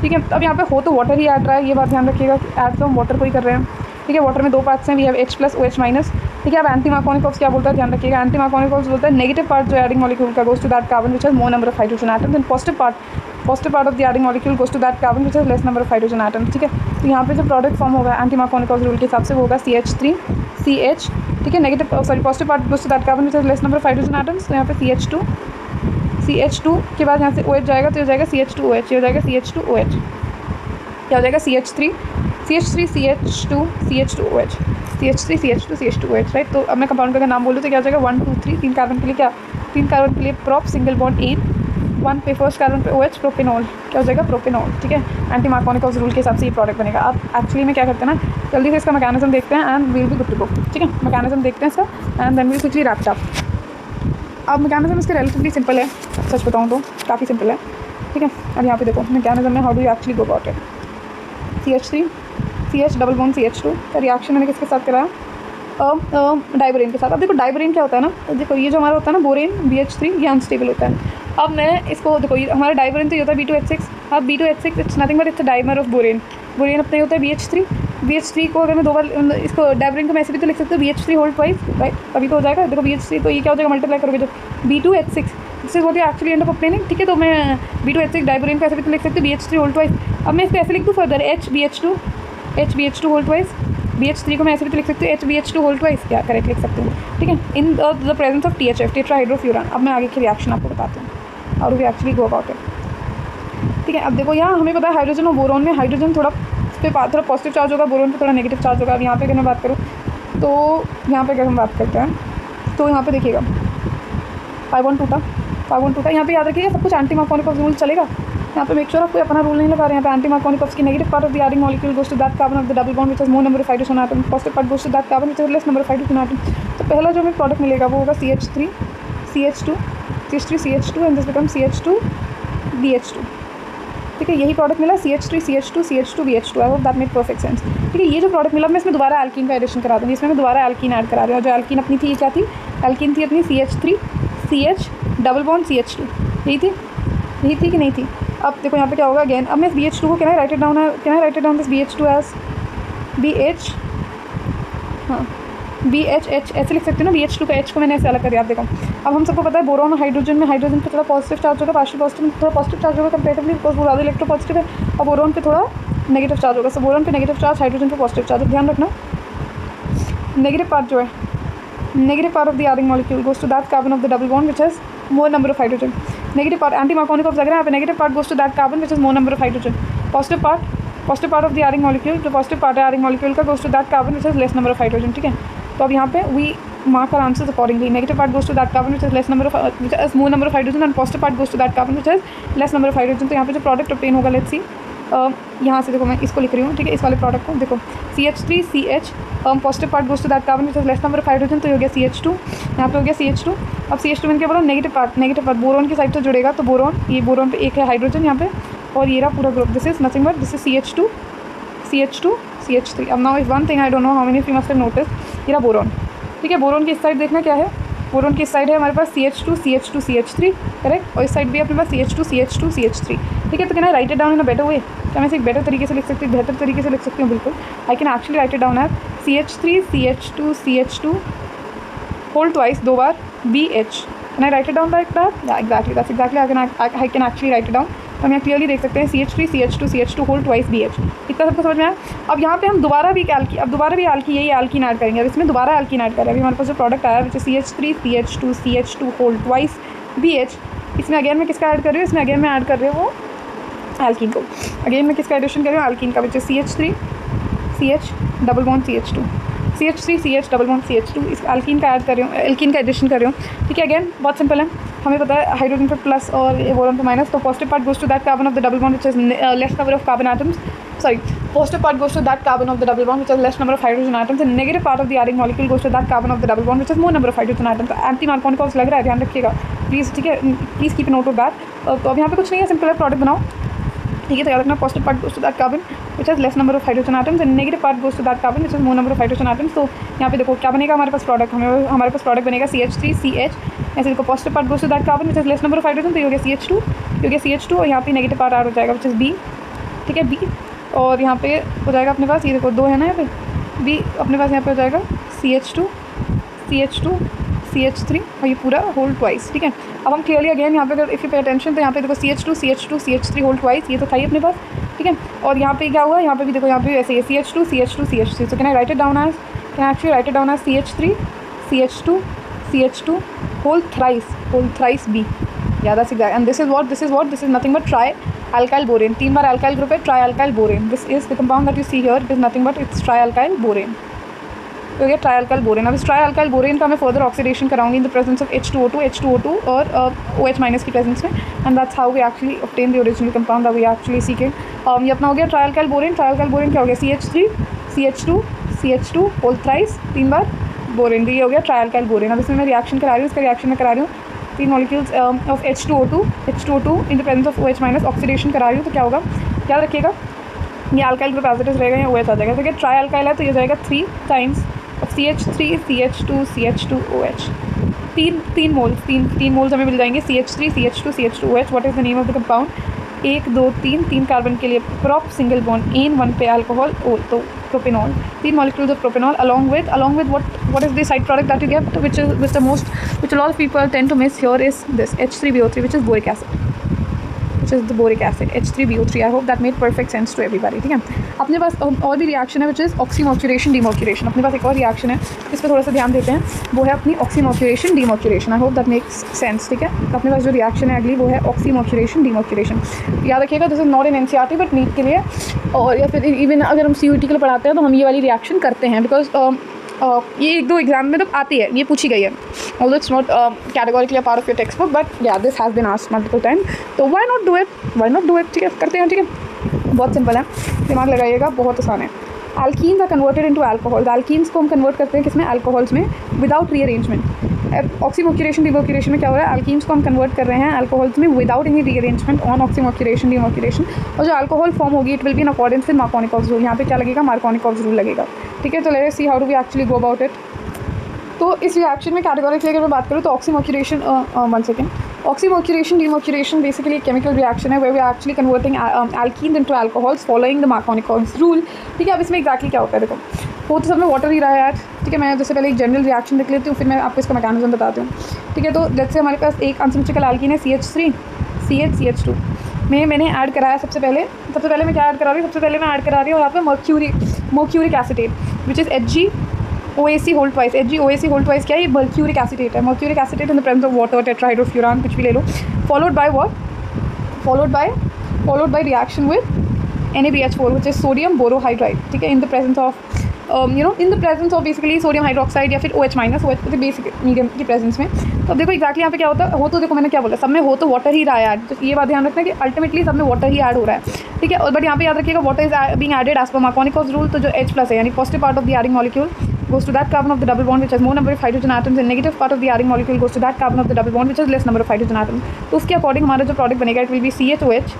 ठीक है, अब यहाँ पे हो तो वाटर ही ऐड रहा है, ये बात ध्यान रखिएगा कि ऐड तो हम वाटर को ही कर रहे हैं। ठीक है, वाटर में दो पार्ट्स हैं, वी हैव H+OH-। ठीक है, अब एंटी मार्कोनिकॉस क्या बोलता है ध्यान रखिएगा। एंटी मार्कोनिकॉस बोलता है नेगेटिव पार्ट जो एडिंग मॉलिक्यूल का goes to that carbon which has more number of hydrogen atoms and positive part of the adding molecule goes to that carbon which has less number of hydrogen atoms. ठीक है, तो यहाँ पे जो प्रोडक्ट फॉर्म होगा एंटी मार्कोनिकॉस रूल के हिसाब से वो होगा CH3 CH। ठीक है, negative positive part goes to that carbon which has less number of hydrogen atoms. तो यहाँ पे CH2 के बाद यहाँ से OH जाएगा तो हो जाएगा CH2OH, ये हो जाएगा CH2OH। क्या हो जाएगा CH3 CH2 CH2OH CH3 CH2 CH2OH right. तो अब मैं कंपाउंड का नाम बोलूँ तो क्या हो जाएगा 1 2 3 3 कार्बन के लिए क्या, 3 कार्बन के लिए प्रॉप सिंगल बॉन्ड एन, 1 पे फर्स्ट कार्बन पे OH प्रोपेनॉल, क्या हो जाएगा प्रोपेनॉल। ठीक है, एंटी मार्कोनिकॉस रूल के हिसाब से ये प्रोडक्ट बनेगा। अब एक्चुअली में क्या करते हैं ना, जल्दी से इसका मैकेनिज्म देखते हैं and we'll be good to go. ठीक है, मैकेनिज्म देखते हैं इसका and then we'll quickly wrap it up. अब मैकेनिज्म इसके रिलेटिवली सिंपल है, सच बताऊँ तो काफ़ी सिंपल है। ठीक है, अब यहाँ पे देखो मैकेनिज्म में how do you actually go about it. CH3 CH double bond CH2 का रिएक्शन मैंने किसके साथ कराया, डाइबोरेन के साथ। अब देखो डाइबोरेन क्या होता है ना, देखो ये जो हमारा होता है ना बोरेन BH3 ये अनस्टेबल होता है। अब मैं इसको देखो ये हमारा डाइबोरेन तो ये होता है B2H6। अब B2H6 it's nothing but it's a dimer of borane. Borane अपना ये होता है BH3 को अगर मैं दो बार इसको डाइबोरेन को मैं ऐसे भी तो लिख सकती हूँ BH3 होल ट्वाइस राइट, तभी तो हो जाएगा। देखो BH3 तो ये क्या हो जाएगा मल्टीप्लाई करोगे जब B2H6 इससे what you actually end up obtaining. ठीक है, तो मैं B2H6 डाइबोरेन को ऐसे भी तो लिख सकती हूँ BH3 होल ट्वाइस। अब मैं इसको ऐसे लिख दूँ further HBH2 whole twice BH3 को मैं ऐसे भी तो लिख सकती हूँ HBH2 होल ट्वाइस, क्या करेक्ट लिख सकती हूँ, ठीक है, in the presence of THF tetrahydrofuran. अब मैं आगे की रिएक्शन आपको बताती हूँ और we actually go about it, ठीक है। अब देखो यहाँ हमें पता है हाइड्रोजन और बोरोन में हाइड्रोजन थोड़ा थोड़ा पॉजिटिव चार्ज होगा, बोरोन पे थोड़ा नेगेटिव चार्ज होगा। अब यहाँ पे अगर मैं बात करूँ तो यहाँ पे अगर हम बात करते हैं तो यहाँ पे देखिएगा कार्बन टूटा, यहाँ पे याद रखिएगा सब कुछ एंटी मार्कोनिकॉफ रूल चलेगा। यहाँ पे मेक श्योर आप कोई अपना रूल नहीं लगा रहे हैं। यहाँ पे एंटी मार्कोनिकॉफ की negative part of the ionic molecule goes to that carbon of the double bond which is more number of hydrogen atom, positive part goes to that carbon which is less number of hydrogen atom. तो पहला जो हमें प्रोडक्ट मिलेगा वो होगा CH3 CH2 and this become CH2 BH2, ठीक है। यही प्रोडक्ट मिला CH3 CH2 BH2। I hope that made perfect sense, ठीक है। ये जो प्रोडक्ट मिला मैं इसमें दोबारा एल्कीन का एडिशन करा दूँगी। इसमें मैं दोबारा एल्कीन ऐड करा रही हूँ। जो एल्कीन अपनी थी ये क्या थी, एल्कीन थी अपनी CH3 CH double bond CH2, यही थी कि नहीं थी। अब देखो यहाँ पे क्या होगा अगेन, अब मैं इस BH2 को can I write it down this BH2 as BH, हाँ BHH ऐसे लिख सकते हो ना। BH2 का H को मैंने ऐसे अलग कर दिया। आप देखो अब हम सबको पता है बोरोन और हाइड्रोजन में हाइड्रोजन पे थोड़ा पॉजिटिव चार्ज होगा, पार्शियल पॉजिटिव में थोड़ा पॉजिटिव चार्ज होगा कंपेरेटिवली, बिकॉज वो ज़्यादा इलेक्ट्रो पॉजिटिव है, और बोरोन पे थोड़ा नेगेटिव चार्ज होगा। सो बोरोन पे नेगेटिव चार्ज, हाइड्रोजन पे पॉजिटिव चार्ज। ध्यान रखना नेगेटिव पार्ट जो है, negative part of the ionic molecule goes to that carbon of the double bond which has more number of hydrogen. Negative part anti Markovnikov लग रहा है यहाँ पे, negative part goes to that carbon which is more number of hydrogen. Positive part of the ionic molecule, जो पॉजिटिव पार्ट है आयनिक मॉलिक्यूल का, goes to that carbon which is less number of hydrogen, ठीक है। तो अब यहाँ पे we mark our answers accordingly. Negative part goes to that carbon which has less number of which has more number of hydrogen, and positive part goes to that carbon which has less number of hydrogen. तो यहाँ पे जो प्रोडक्ट ऑब्टेन होगा, लेट्स सी यहाँ से देखो मैं इसको लिख रही हूँ, ठीक है। इस वाले प्रोडक्ट को देखो CH3 CH positive part goes to that carbon which has less number of hydrogen, तो ये हो गया CH2, यहाँ पे हो गया CH2। अब CH2 मैंने क्या बोला, नेगेटिव पार्ट बोरोन की साइड से जुड़ेगा, तो बोरोन, ये बोरोन पे एक है हाइड्रोजन यहाँ पे, और ये रहा पूरा group, this is nothing but this is CH2 CH3। अब now if one thing I don't know how many of you must have notice, ये रहा बोरोन, ठीक है। बोरोन की इस साइड देखना क्या है, बोरोन की इस साइड है हमारे पास CH2 CH3, करेक्ट, और इस साइड भी अपने पास CH2 CH3, ठीक है। तो क्या right it down in a better way, क्या मैं इसे एक बेटर तरीके से लिख सकती हूँ, बेहतर तरीके से लिख सकती हूँ, बिल्कुल। I can actually write it down as CH3 CH2 whole twice, 2 बार BH। Can I write it down like that? Yeah exactly, that's exactly I can actually write it down. तो हम यहाँ क्लियरली देख सकते हैं CH3 CH2 whole twice BH। इतना सबको समझ में आया। अब यहाँ पे हम दोबारा भी यही एल्कीन ऐड करेंगे। अब इसमें दोबारा एल्कीन ऐड करें। अभी हमारे पास जो प्रोडक्ट आया which CH3 CH2 whole twice BH, इसमें अगेन मैं किसका ऐड कर रही हूँ, इसमें अगेन मैं ऐड कर रही हूँ वो एल्कीन को। अगेन मैं किसका एडिशन कर रही हूँ, एल्कीन का, विच CH3 CH double bond CH2 CH3 CH double bond CH2, इस एल्कीन का ऐड कर रही हूँ, एल्कीन का एडिशन कर रही हूँ, ठीक है। अगेन बहुत सिंपल है, हमें पता है हाइड्रोजन पे प्लस और बोरोन पे माइनस, तो positive part goes to that carbon of the double bond which is less number of carbon atoms, पॉजिटिव part goes to that carbon of the double bond which has less number of hydrogen atoms, and negative part of the adding molecule goes to that carbon of the double bond which has more number of hydrogen atoms. तो एंटी मार्कोनिकॉफ लग रहा है, ध्यान रखिएगा प्लीज़, ठीक है, please keep note of that. तो अब यहाँ पे कुछ नहीं है, सिंपल है, प्रोडक्ट बनाओ, ठीक है। तो याद रखना positive part goes to that carbon which has less number of hydrogen atoms, and negative part goes to that carbon which has more number of hydrogen atoms. तो यहाँ पे देखो क्या बनेगा हमारे पास प्रोडक्ट, हमारे पास प्रोडक्ट बनेगा CH3 CH, ऐसे देखो positive part goes to that carbon which has less number of hydrogen, तो ये हो गया CH2, और यहाँ पे नेगेटिव पार्ट ऐड हो जाएगा विच इज B, ठीक है, B। और यहाँ पे हो जाएगा अपने पास, ये देखो 2 है ना यहाँ पे, B अपने पास यहाँ पे हो जाएगा CH2 CH3, और ये पूरा होल ट्वाइस, ठीक है। अब हम क्लियरली अगेन यहाँ पे अगर इफ़ यू पे अटेंशन, तो यहाँ पे देखो CH2 CH3 होल ट्वाइस, ये तो था ही अपने पास, ठीक है। और यहाँ पे क्या हुआ, यहाँ पे भी देखो, यहाँ पे वैसे ही CH2 CH3। तो can I write it down as, can actually write it down as CH3 CH2 whole thrice B। Yeah, that's exact. And this is nothing but trialkyl borane. 3 bar alkyl group है, trialkyl borane. This is the compound that you see here. It is nothing but it's trialkyl borane. तो ये trialkyl borane. अब इस trialkyl borane का मैं further oxidation कराऊंगी in the presence of H2O2 और OH minus की presence में, and that's how we actually obtain the original compound that we actually seeking. ये अपना हो गया trialkyl borane. Trialkyl borane क्या हो गया, CH3 CH2 होल थ्राइस, 3 बार बोरेन, ये हो गया trialkyl borane। अब इसमें मैं रिएक्शन करा रही हूँ, इसका रिएक्शन मैं करा रही हूँ 3 molecules of H2O2 in the presence of OH minus, oxidation करा रही हूँ। तो क्या होगा, याद रखिएगा, ये alkyl group as it is रहेगा, या OH आ जाएगा। तो क्या ट्राई अल्काइल है, तो ये जाएगा 3 times of CH3 CH2 OH, तीन मोल्स हमें मिल जाएंगे CH3 CH2 OH। What is the name of the compound, 1 2 3 carbon के लिए प्रॉप सिंगल बॉन्ड एन, 1 पे अल्कोहल O, तो propanol, 3 molecules of propanol along with what is the side product that you get, which a lot of people tend to miss here is this H3BO3, which is boric acid, which is the boric acid H3BO3. I hope that made perfect sense to everybody. ठीक है, अपने पास और भी रिएक्शन है which is ऑक्सीमर्क्यूरेशन डीमर्क्यूरेशन. अपने पास एक और रिएक्शन है, इस पर थोड़ा सा ध्यान देते हैं. वो है अपनी oxymercuration demercuration. I hope that makes sense. ठीक है, अपने पास जो रिएक्शन है अगली वो है ऑक्सीमर्क्यूरेशन डीमर्क्यूरेशन. याद रखिएगा, this is not in NCERT but NEET के लिए और या फिर इवन अगर हम सीयूटी के लिए पढ़ाते हैं तो हम ये वाली रिएक्शन करते हैं बिकॉज ये एक दो एग्जाम में तो आती है, ये पूछी गई है. Although it's not categorically a part of your text book but yeah this has been asked multiple time. तो व्हाई नॉट डू इट. ठीक है, करते हैं. ठीक है, बहुत सिंपल है, दिमाग लगाइएगा, बहुत आसान है. Alkenes are converted into alcohol. Alkenes को हम कन्वर्ट करते हैं किसमें, अल्कोहल्स में, विदाउट रीअरेंजमेंट. ऑक्सीमर्क्यूरेशन डीमर्क्यूरेशन में क्या हो रहा है, एल्कीन्स को हम कन्वर्ट कर रहे हैं अल्कोहल्स में without any rearrangement on oxymercuration demercuration. और जो अल्कोहल फॉर्म होगी it will be in accordance with Markovnikov's rule. यहाँ पे क्या लगेगा, मार्कोनिकॉव्स रूल लगेगा. ठीक है, तो let's see how do we actually go about it. तो इस रिएक्शन में कैटेगोरिकली अगर मैं बात करूँ तो oxymercuration, one second, oxymercuration demercuration basically एक केमिकल रिएक्शन है where we are actually converting alkenes into alcohols following the Markovnikov's rule. ठीक है, अब इसमें एक्जैक्टली क्या होता है देखो, वो तो सब में वाटर ही रहा है यार. ठीक है, मैं जैसे पहले एक जनरल रिएक्शन देख लेती हूँ फिर मैं आपको इसका मैकेनिज्म बताती हूँ. ठीक है, तो जैसे हमारे पास एक अनसिमेट्रिकल एल्कीन है CH3 CH2 में मैंने ऐड कराया सबसे पहले मैं क्या ऐड करा रही हूँ, सबसे पहले मैं ऐड करा रही हूँ यहाँ पे mercuric acetate which is HgOAc whole twice. HgOAc whole twice क्या है, ये मर्क्यूरिक एसिटेट है. Mercuric acetate in the presence of water, tetrahydrofuran, कुछ भी ले लो, followed by reaction with NaBH4 which is sodium borohydride. ठीक है, in the presence of basically sodium hydroxide या फिर OH minus, OH basic medium की प्रेजेंस में. तो अब देखो एक्जैक्टली यहाँ पे क्या होता है, हो तो देखो मैंने क्या बोला, सब में हो तो वाटर ही रहा है. तो ये बात ध्यान रखना है कि अल्टीमेटली सब में वाटर ही ऐड हो रहा है. ठीक है, और बट यहाँ पे याद रखिएगा water is being added as per Markovnikov's rule. तो जो H+ है यानी positive part of the adding molecule goes to that carbon of the double bond which has more number of hydrogen atoms and negative part of the adding molecule goes to that carbon of the double bond which has less number of hydrogen atoms. तो उसके अकॉर्डिंग हमारा जो प्रोडक्ट बनेगा it will be CHOH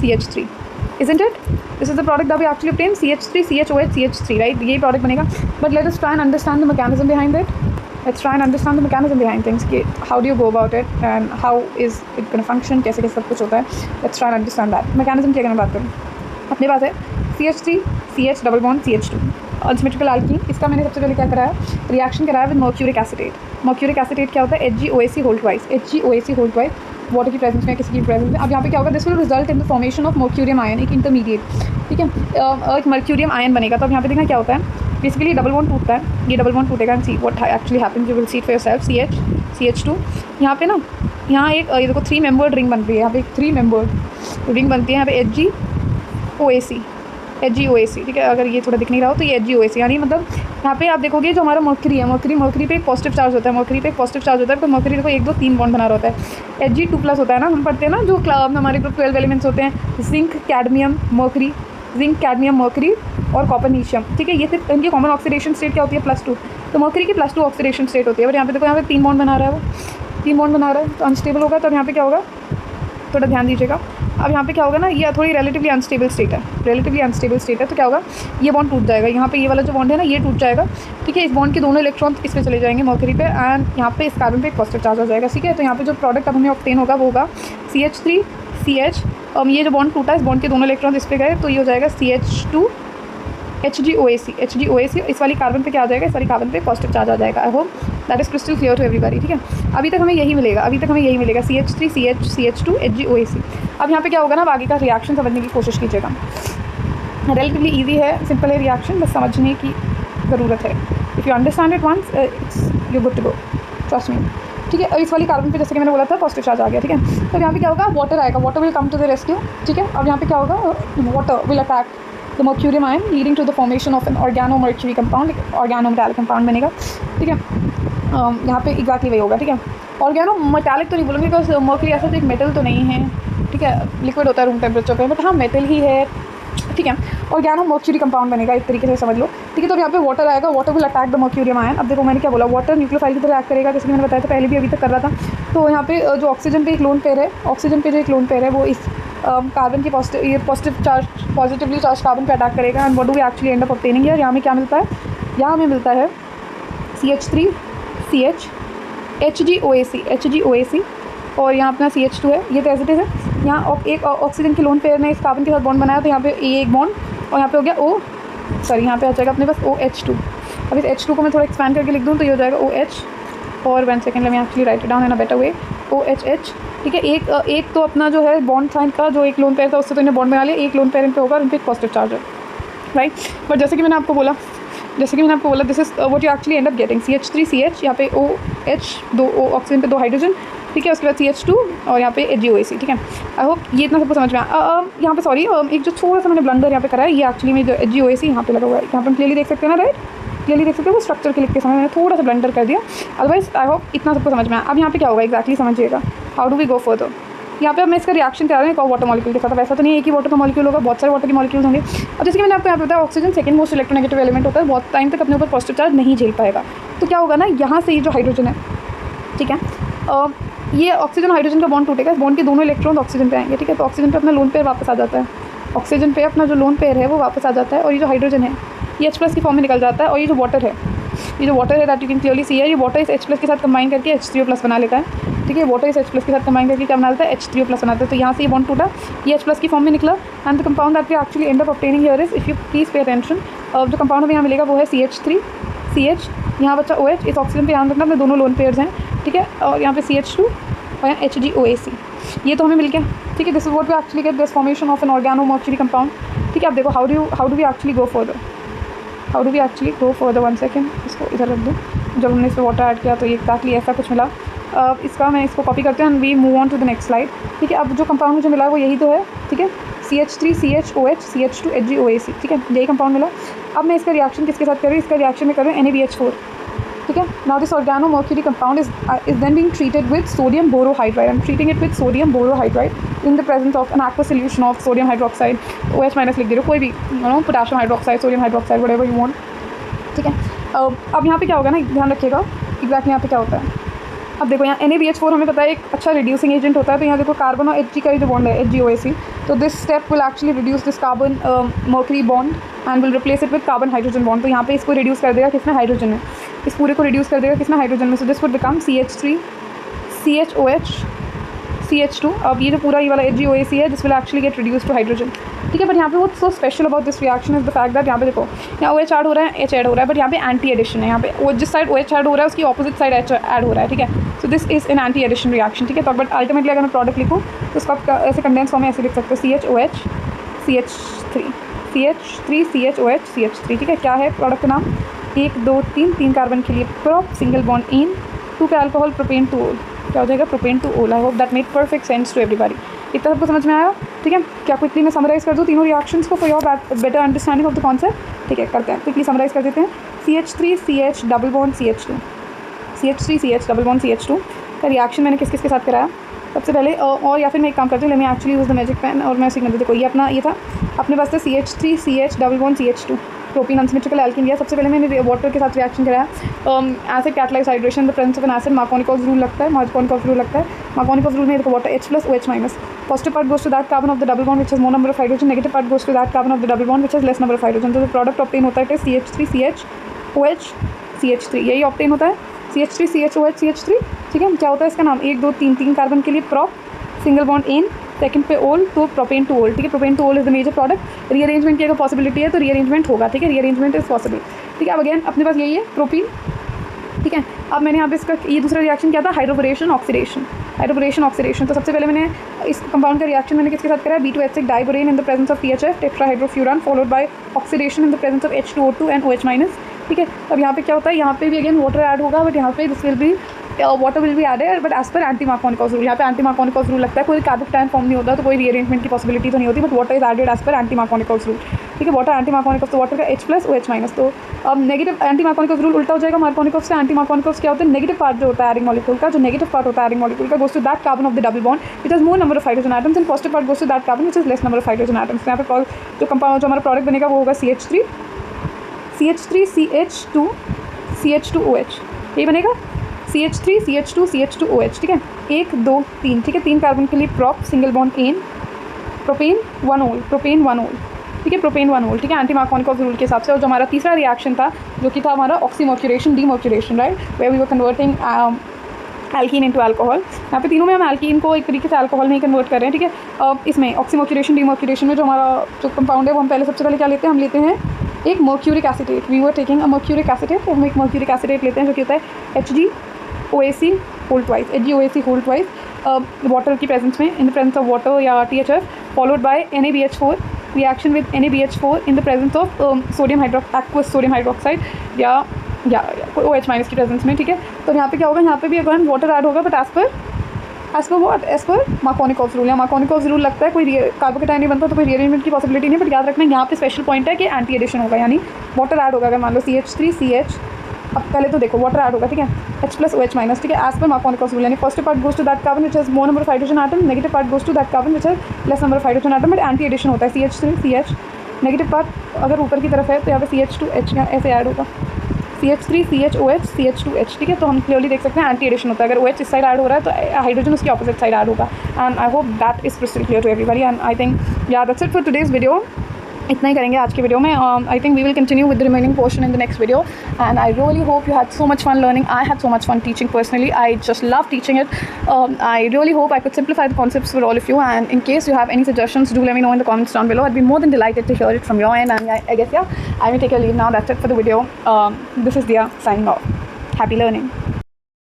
CH3, isn't it? This is the product that we actually obtain, CH3 CHOH CH3, right? यही प्रोडक्ट बनेगा. But let us try and understand the mechanism behind it. Let's try and understand the mechanism behind things. How do you go about it and how is it going to function? कैसे कैसे सब कुछ होता है. Let's try and understand that. Mechanism की अगर मैं बात करूँ, अपने पास है CH3 CH double bond CH2 unsymmetrical alkene. इसका मैंने सबसे पहले क्या कराया, रिएक्शन कराया with mercuric acetate. Mercuric acetate क्या होता है, HgOAc होल ट्वाइस वाटर की प्रेजेंस में, किसी की प्रेजेंस में. अब यहाँ पे क्या होगा, this will result in the formation of mercurium ion, एक इंटरमीडिएट. ठीक है, एक मर्क्यूरियम आयन बनेगा. तो अब यहाँ पे देखना क्या होता है, बेसिकली डबल बॉन्ड टूटता है, ये डबल बॉन्ड टूटेगा and see what actually happens, you will see it for yourself. CH2 यहाँ पे ना, यहाँ एक ये देखो 3 मेंबर्ड रिंग बनती है, यहाँ पे एक 3 मेंबर्ड रिंग बनती है. यहाँ पे HgOAc. ठीक है, अगर ये थोड़ा दिख नहीं रहा हो तो ये HgOAc यानी मतलब यहाँ पे आप देखोगे जो हमारा मर्क्यूरी है, मर्क्यूरी पे एक पॉजिटिव चार्ज होता है. तो मर्क्यूरी देखो 1 2 3 बॉन्ड बना रहा होता है. Hg2+ होता है ना, हम पढ़ते हैं ना जो हमारे ग्रुप 12 एलिमेंट्स होते हैं, जिंक कैडमियम मर्क्यूरी और कॉपरनीशियम. ठीक है, ये सिर्फ इनकी कॉमन ऑक्सीडेशन स्टेट क्या होती है, +2. तो मर्क्यूरी की +2 ऑक्सीडेशन स्टेट होती है. बट यहाँ पे देखो, यहाँ पे 3 बॉन्ड बना रहा है, वो 3 बॉन्ड बना रहा है तो अनस्टेबल होगा. तो यहाँ पे क्या होगा, थोड़ा ध्यान दीजिएगा. अब यहाँ पे क्या होगा ना, ये थोड़ी रिलेटिवली अनस्टेबल स्टेट है. तो क्या होगा, ये बॉन्ड टूट जाएगा. यहाँ पे ये वाला जो बॉन्ड है ना, ये टूट जाएगा. ठीक है, इस बॉन्ड के दोनों इलेक्ट्रॉन इस पे चले जाएंगे मर्क्यूरी पे एंड यहाँ पे इस कार्बन पे एक पॉजिटिव चार्ज आ जाएगा. ठीक है, तो यहाँ पे जो प्रोडक्ट अब हमें ऑब्टेन होगा वो होगा CH3 CH. ये जो बॉन्ड टूटा, इस बॉन्ड के दोनों इलेक्ट्रॉन इस पे गए तो ये हो जाएगा CH2 HgOAc. इस वाली कार्बन पे क्या आ जाएगा, इस वाली कार्बन पे पॉजिटिव चार्ज आ जाएगा. I hope that is crystal clear to everybody. ठीक है, अभी तक हमें यही मिलेगा CH3 CH CH2 HgOAc. अब यहाँ पे क्या होगा ना, आगे का रिएक्शन समझने की कोशिश कीजिएगा. रिलेटिवली ईजी है, सिंपल है रिएक्शन, बस समझने की ज़रूरत है. If you understand it once it's you good to go, trust me. ठीक है, और इस वाली कार्बन पे जैसे कि मैंने बोला था पॉजिटिव चार्ज आ गया. ठीक है, तो यहाँ पे क्या होगा, वाटर आएगा, water will come to the rescue. ठीक है, अब यहाँ पे क्या होगा, water will attack the mercurium ion leading to the formation of an organomercury compound, organometallic compound बनेगा. ठीक है, यहाँ पे एग्जैक्टली वही होगा. ठीक है, ऑर्गेनो-मेटालिक तो नहीं बोलूँगी बिकॉज मर्क्यूरी ऐसा तो एक मेटल तो नहीं है. ठीक है, लिक्विड होता है रूम टेम्परेचर पे, बट हाँ मेटल ही है. ठीक है, ऑर्गेनो-मर्क्यूरी कंपाउंड बनेगा, एक तरीके से समझ लो. ठीक है, तो यहाँ पे वाटर आएगा, water will attack the mercurium ion. अब देखो मैंने क्या बोला, वाटर न्यूक्लियोफाइल की तरह एक्ट करेगा, जैसे कि मैंने बताया था पहले भी, अभी तक कर रहा था. तो यहाँ पे जो ऑक्सीजन पे एक लोन पेयर है, वो इस कार्बन की पॉजिटिवली चार्ज कार्बन पे अटैक करेगा. And what do we actually end up obtaining here, यहाँ में क्या मिलता है, यहाँ हमें मिलता है CH3 CH HgOAc और यहाँ अपना CH2 है. ये तो एज इट इज़ है. यहाँ एक ऑक्सीजन के लोन पेयर ने इस कार्बन के साथ बॉन्ड बनाया, तो यहाँ पे ये एक बॉन्ड और यहाँ पे हो गया यहाँ पे आ जाएगा अपने पास OH2. अब इस H2 को मैं थोड़ा एक्सपैंड करके लिख दूँ तो ये हो जाएगा OH और 1 second, late me actually write it down in a better way, OHH ठीक है। एक तो अपना जो है बॉन्ड था इनका, जो एक लोन पेयर था उससे तो इन्हें बॉन्ड बना लिया, एक लोन पेयर इन पे होगा और इन पे पॉजिटिव चार्ज है, राइट। बट जैसे कि मैंने आपको बोला this is what you actually end up getting, CH3CH, यहाँ पे OH, 2 O ऑक्सीजन पे 2 हाइड्रोजन, ठीक है। उसके बाद CH2 और यहाँ पे HgOAC, ठीक है। आई होप ये इतना सबको समझ में आया। यहाँ पे सॉरी, एक जो थोड़ा सा मैंने ब्लंडर यहाँ पे करा है, ये एक्चुअली में जो HgOAC यहाँ पे लगा हुआ है, यहाँ पे हम क्लियरली देख सकते हैं ना, राइट, क्लियरली देख सकते हैं। वो स्ट्रक्चर के लिखते समय मैंने थोड़ा सा ब्लंडर कर दिया, अदरवाइज आई होप इतना सबको समझ में आया। अब यहाँ पे क्या होगा एक्जैक्टली समझिएगा, how do we go further. यहाँ पे अब मैं इसका रिएक्शन करा रहा हूँ एक और वाटर मॉलिक्यूल के साथ। वैसा तो नहीं है एक ही वाटर का मॉलिक्यूल होगा, बहुत सारे वाटर के मॉलिक्यूल्स होंगे। अब जैसे कि मैंने आपको यहाँ पे बताया, oxygen second most electronegative element होता है, बहुत टाइम तक अपने ऊपर पॉजिटिव चार्ज नहीं झेल पाएगा। तो क्या होगा ना, यहाँ से ये जो हाइड्रोजन है, ठीक है, ये ऑक्सीजन हाइड्रोजन का बॉन्ड टूटेगा, इस बॉन्ड के दोनों इलेक्ट्रॉन ऑक्सीजन पे आएंगे, ठीक है। तो ऑक्सीजन पे अपना लोन पेयर वापस आ जाता है, ऑक्सीजन पे अपना जो लोन पेयर है वो वापस आ जाता है, और ये जो हाइड्रोजन है ये H+ की फॉर्म में निकल जाता है। और ये जो वाटर है that you can clearly see है, ये वाटर इस H+ के साथ कंबाइन करके H3O+ बना लेता है, ठीक है। वाटर इस H+ के साथ कंबाइन करके क्या बना लेता है, H3O+ बनाता है। तो यहाँ से ये बॉन्ड टूटा, ये H+ की फॉर्म में निकला, and the compound that we actually end up obtaining here is, if you please pay attention, जो कंपाउंड हमें यहाँ मिलेगा वो है CH3CH, यहाँ बच्चा OH, इस ऑक्सीजन पे ध्यान रखना अपने दोनों लोन पेयर्स हैं, ठीक है। और यहाँ पे CH2 और यहाँ HgOAC, ये तो हमें मिल गया, ठीक है। This is what we actually get this formation of an organomercury compound, ठीक है। अब देखो how do we actually go further, one second, इसको इधर रख दूँ। जब हमने इस पर वाटर ऐड किया तो ये एक्जैक्टली ऐसा कुछ मिला। इसका मैं इसको कॉपी करते हैं and we move on to the next slide, ठीक है। अब जो कंपाउंड मुझे मिला है वो यही तो है, ठीक है, CH3CHOH CH2 HgOAC, ठीक है, यही कंपाउंड मिला। अब मैं इसका रिएक्शन किसके साथ कर रही हूँ, इसका रिएक्शन में कर रही हूँ NaBH4, ठीक है। Now this organomercury compound is then being treated with sodium borohydride, I am treating it with sodium borohydride in the presence of an aqua solution of sodium hydroxide, OH- लिख दे रहे हो, कोई भी potassium hydroxide, sodium hydroxide, whatever you want, ठीक है। अब यहाँ पे क्या होगा ना, ध्यान रखिएगा एग्जैक्टली यहाँ पे क्या होता है। अब देखो यहाँ NaBH4 हमें पता है एक अच्छा रिड्यूसिंग एजेंट होता है, तो यहाँ देखो कार्बन और Hg का ही जो बॉन्ड है HgOAC, तो this step will actually reduce this carbon mercury bond and will replace it with carbon hydrogen bond. तो यहाँ पे इसको रिड्यूस कर देगा किसमें, हाइड्रोजन में, इस पूरे को रिड्यूस कर देगा किसमें, हाइड्रोजन में। So this would become CH3CHOH CH2। अब ये जो पूरा ये वाला HgOAC है, this will actually get reduce to hydrogen, ठीक है। बट यहाँ पे वो so special about this reaction is the fact that यहाँ पे देखो यहाँ OH ऐड हो रहा है, H ऐड हो रहा है, बट यहाँ पे एंटी एडिशन है। यहाँ पे जिस साइड OH ऐड हो रहा है उसकी ऑपोजिट साइड H ऐड हो रहा है, ठीक है। So this is an anti addition reaction, ठीक है। तो बट अल्टीमेटली अगर मैं प्रोडक्ट लिखूँ तो उसका ऐसे कंडेंस फॉर्म में ऐसे लिख सकते हो, CHOH CH3CHOH CH3, ठीक है। क्या है प्रोडक्ट का नाम, 1 2 3 कार्बन के लिए प्रोप, सिंगल बॉन्ड इन, 2 पे अल्कोहल, प्रोपेन टू ओल, क्या हो जाएगा, propane two ol. I hope that made perfect sense to everybody. इतना सबको समझ में आया, ठीक है। क्या क्विकली मैं समराइज़ कर दूँ तीनों रिएक्शंस को for your better understanding of the concept, ठीक है, करते हैं क्विकली समराइज़ कर देते हैं। CH3CH double bond CH2, CH3CH double bond CH2 का रिएक्शन मैंने किस के साथ कराया सबसे पहले, और या फिर मैं एक काम करती हूँ, मैं actually use the magic pen और मैं उसी कर देखो ये अपना ये था अपने पास था CH3CH double bond CH2 propene unsymmetrical alkene लिया। सबसे पहले मैंने वाटर के साथ रिएक्शन कराया, acid catalyse hydration the presence of an acid, Markovnikov's rule लगता है, मार्कोनिकॉस रूल में देखो water H+ OH-, positive part goes to that carbon of the double bond which is more number of hydrogen, negative part goes to that carbon of the double bond which is less number of hydrogen. तो जो प्रोडक्ट ऑब्टेन होता है CH3CH OH CH3, यही ऑब्टेन होता है CH3CH OH CH3, ठीक है। क्या होता है इसका नाम, 1 2 3 कार्बन के लिए prop, single bond in, second पे ओल, तो प्रोपेन टू ओल, ठीक है। Propane two ol is the major product. Rearrangement की अगर पॉसिबिलिटी है तो रीअरेंजमेंट होगा, ठीक है, रीअरेंजमेंट इज पॉसिबल, ठीक है। अब अगेन अपने पास यही है प्रोपीन, ठीक है। अब मैंने यहाँ पे इसका ये दूसरा रिएक्शन क्या था, हाइड्रोबोरेशन ऑक्सीडेशन। तो सबसे पहले मैंने इस कंपाउंड का रिएक्शन मैंने किसके साथ करा, B2H6 diborane in the presence of THF tetrahydrofuran followed by oxidation in the presence of H2O2 and OH-, ठीक है। अब यहाँ पे क्या होता है, यहाँ पे भी अगेन वाटर ऐड होगा, बट यहाँ पे this will be water will be added but as per anti Markovnikov's rule. यहाँ पे एंटी मार्कोनिकॉस रूल लगता है, कोई कार्बोकेटायन फॉर्म नहीं होता तो कोई रीअरेंजमेंट की पॉसिबिलिटी तो नहीं होती, but water is added as per anti Markovnikov's rule, ठीक है। वाटर एंटी मार्कोनिकॉस, तो वाटर का H+ OH-, तो अब नेगेटिव एंटी मार्कोनिकॉस रूल उल्टा हो जाएगा मार्कोनिकॉस से। एंटी मार्कोनिकॉस क्या होता है, नेगेटिव पार्ट जो होता है एरिंग मॉलिक्यूल का, जो नेगेटिव पार्ट होता है एरिंग मॉलिक्यूल का goes to that carbon of the double bond which is more number of hydrogen atoms, and positive part goes to that carbon which is less number of hydrogen atoms. यहाँ पे जो कंपाउंड जो हमारा प्रोडक्ट बनेगा वो होगा CH3CH2 CH2OH, यही बनेगा CH3CH2 CH2OH, ठीक है। 1 2 3, ठीक है, 3 कार्बन के लिए प्रॉप, सिंगल बॉन्ड इन, प्रोपेन 1 ओल, ठीक है, प्रोपेन 1 ओल, ठीक है, एंटी मार्कोनिकॉस रूल के हिसाब से। और जो हमारा तीसरा रिएक्शन था जो कि था हमारा oxymercuration demercuration, right, where we were converting alkene into alcohol. यहाँ पे तीनों में हम एल्कीन को एक तरीके से अल्कोहल में ही कन्वर्ट कर रहे हैं, ठीक है। इसमें ऑक्सीमर्क्यूरेशन डीमर्क्यूरेशन में जो हमारा जो कंपाउंड है वो हम पहले सबसे पहले क्या लेते हैं, हम लेते हैं एक mercuric acetate, we were taking a mercuric acetate, तो हम एक मर्क्यूरिक एसिटेट लेते हैं जो कि होता है HgOAC होल ट्वाइस, वाटर की प्रेजेंस में, इन द प्रेजेंस ऑफ वाटर या THF, followed by NaBH4, reaction with NaBH4 in the presence of aqueous sodium hydroxide या OH माइनस की प्रेजेंस में, ठीक है। तो यहाँ पे क्या होगा, यहाँ पे भी अगर वाटर ऐड होगा, but as per Markovnikov's rule, या मार्कोनिकॉव्स रूल लगता है कोई कार्बोकेटाइन नहीं बनता तो कोई रीअरेंजमेंट की पॉसिबिलिटी नहीं है। बट याद रखना यहाँ पे स्पेशल पॉइंट है कि एंटी एडिशन होगा, यानी वाटर ऐड होगा। अगर मान लो CH3CH, अब पहले तो देखो वाटर ऐड होगा, ठीक है, H प्लस OH माइनस, ठीक है, एज पर मार्कोनिकॉव्स रूल, यानी first part goes to that carbon which has more number of hydrogen atom, negative part goes to that carbon which has less number of hydrogen atom, but anti addition होता है CH3CH। नेगेटिव पार्ट अगर ऊपर की तरफ है तो यहाँ पे CH2H ऐसे ऐड होगा, CH3CHOH CH2H, ठीक है। तो हम क्लियरली देख सकते हैं एंटी एडिशन होता है। अगर OH इस साइड ऐड हो रहा है तो हाइड्रोजन उसकी ऑपोजिट साइड ऐड होगा। And I hope that is crystal clear to everybody. And I think yeah that's it for today's video. इतना ही करेंगे आज की वीडियो में। I think we will continue with the remaining portion in the next video. And I really hope you had so much fun learning. I had so much fun teaching personally. I just love teaching it. I really hope I could simplify the concepts for all of you. And in case you have any suggestions, do let me know in the comments down below. I'd be more than delighted to hear it from your end. And I guess, yeah, I will take your leave now. That's it for the video. This is Dia signing off. Happy learning.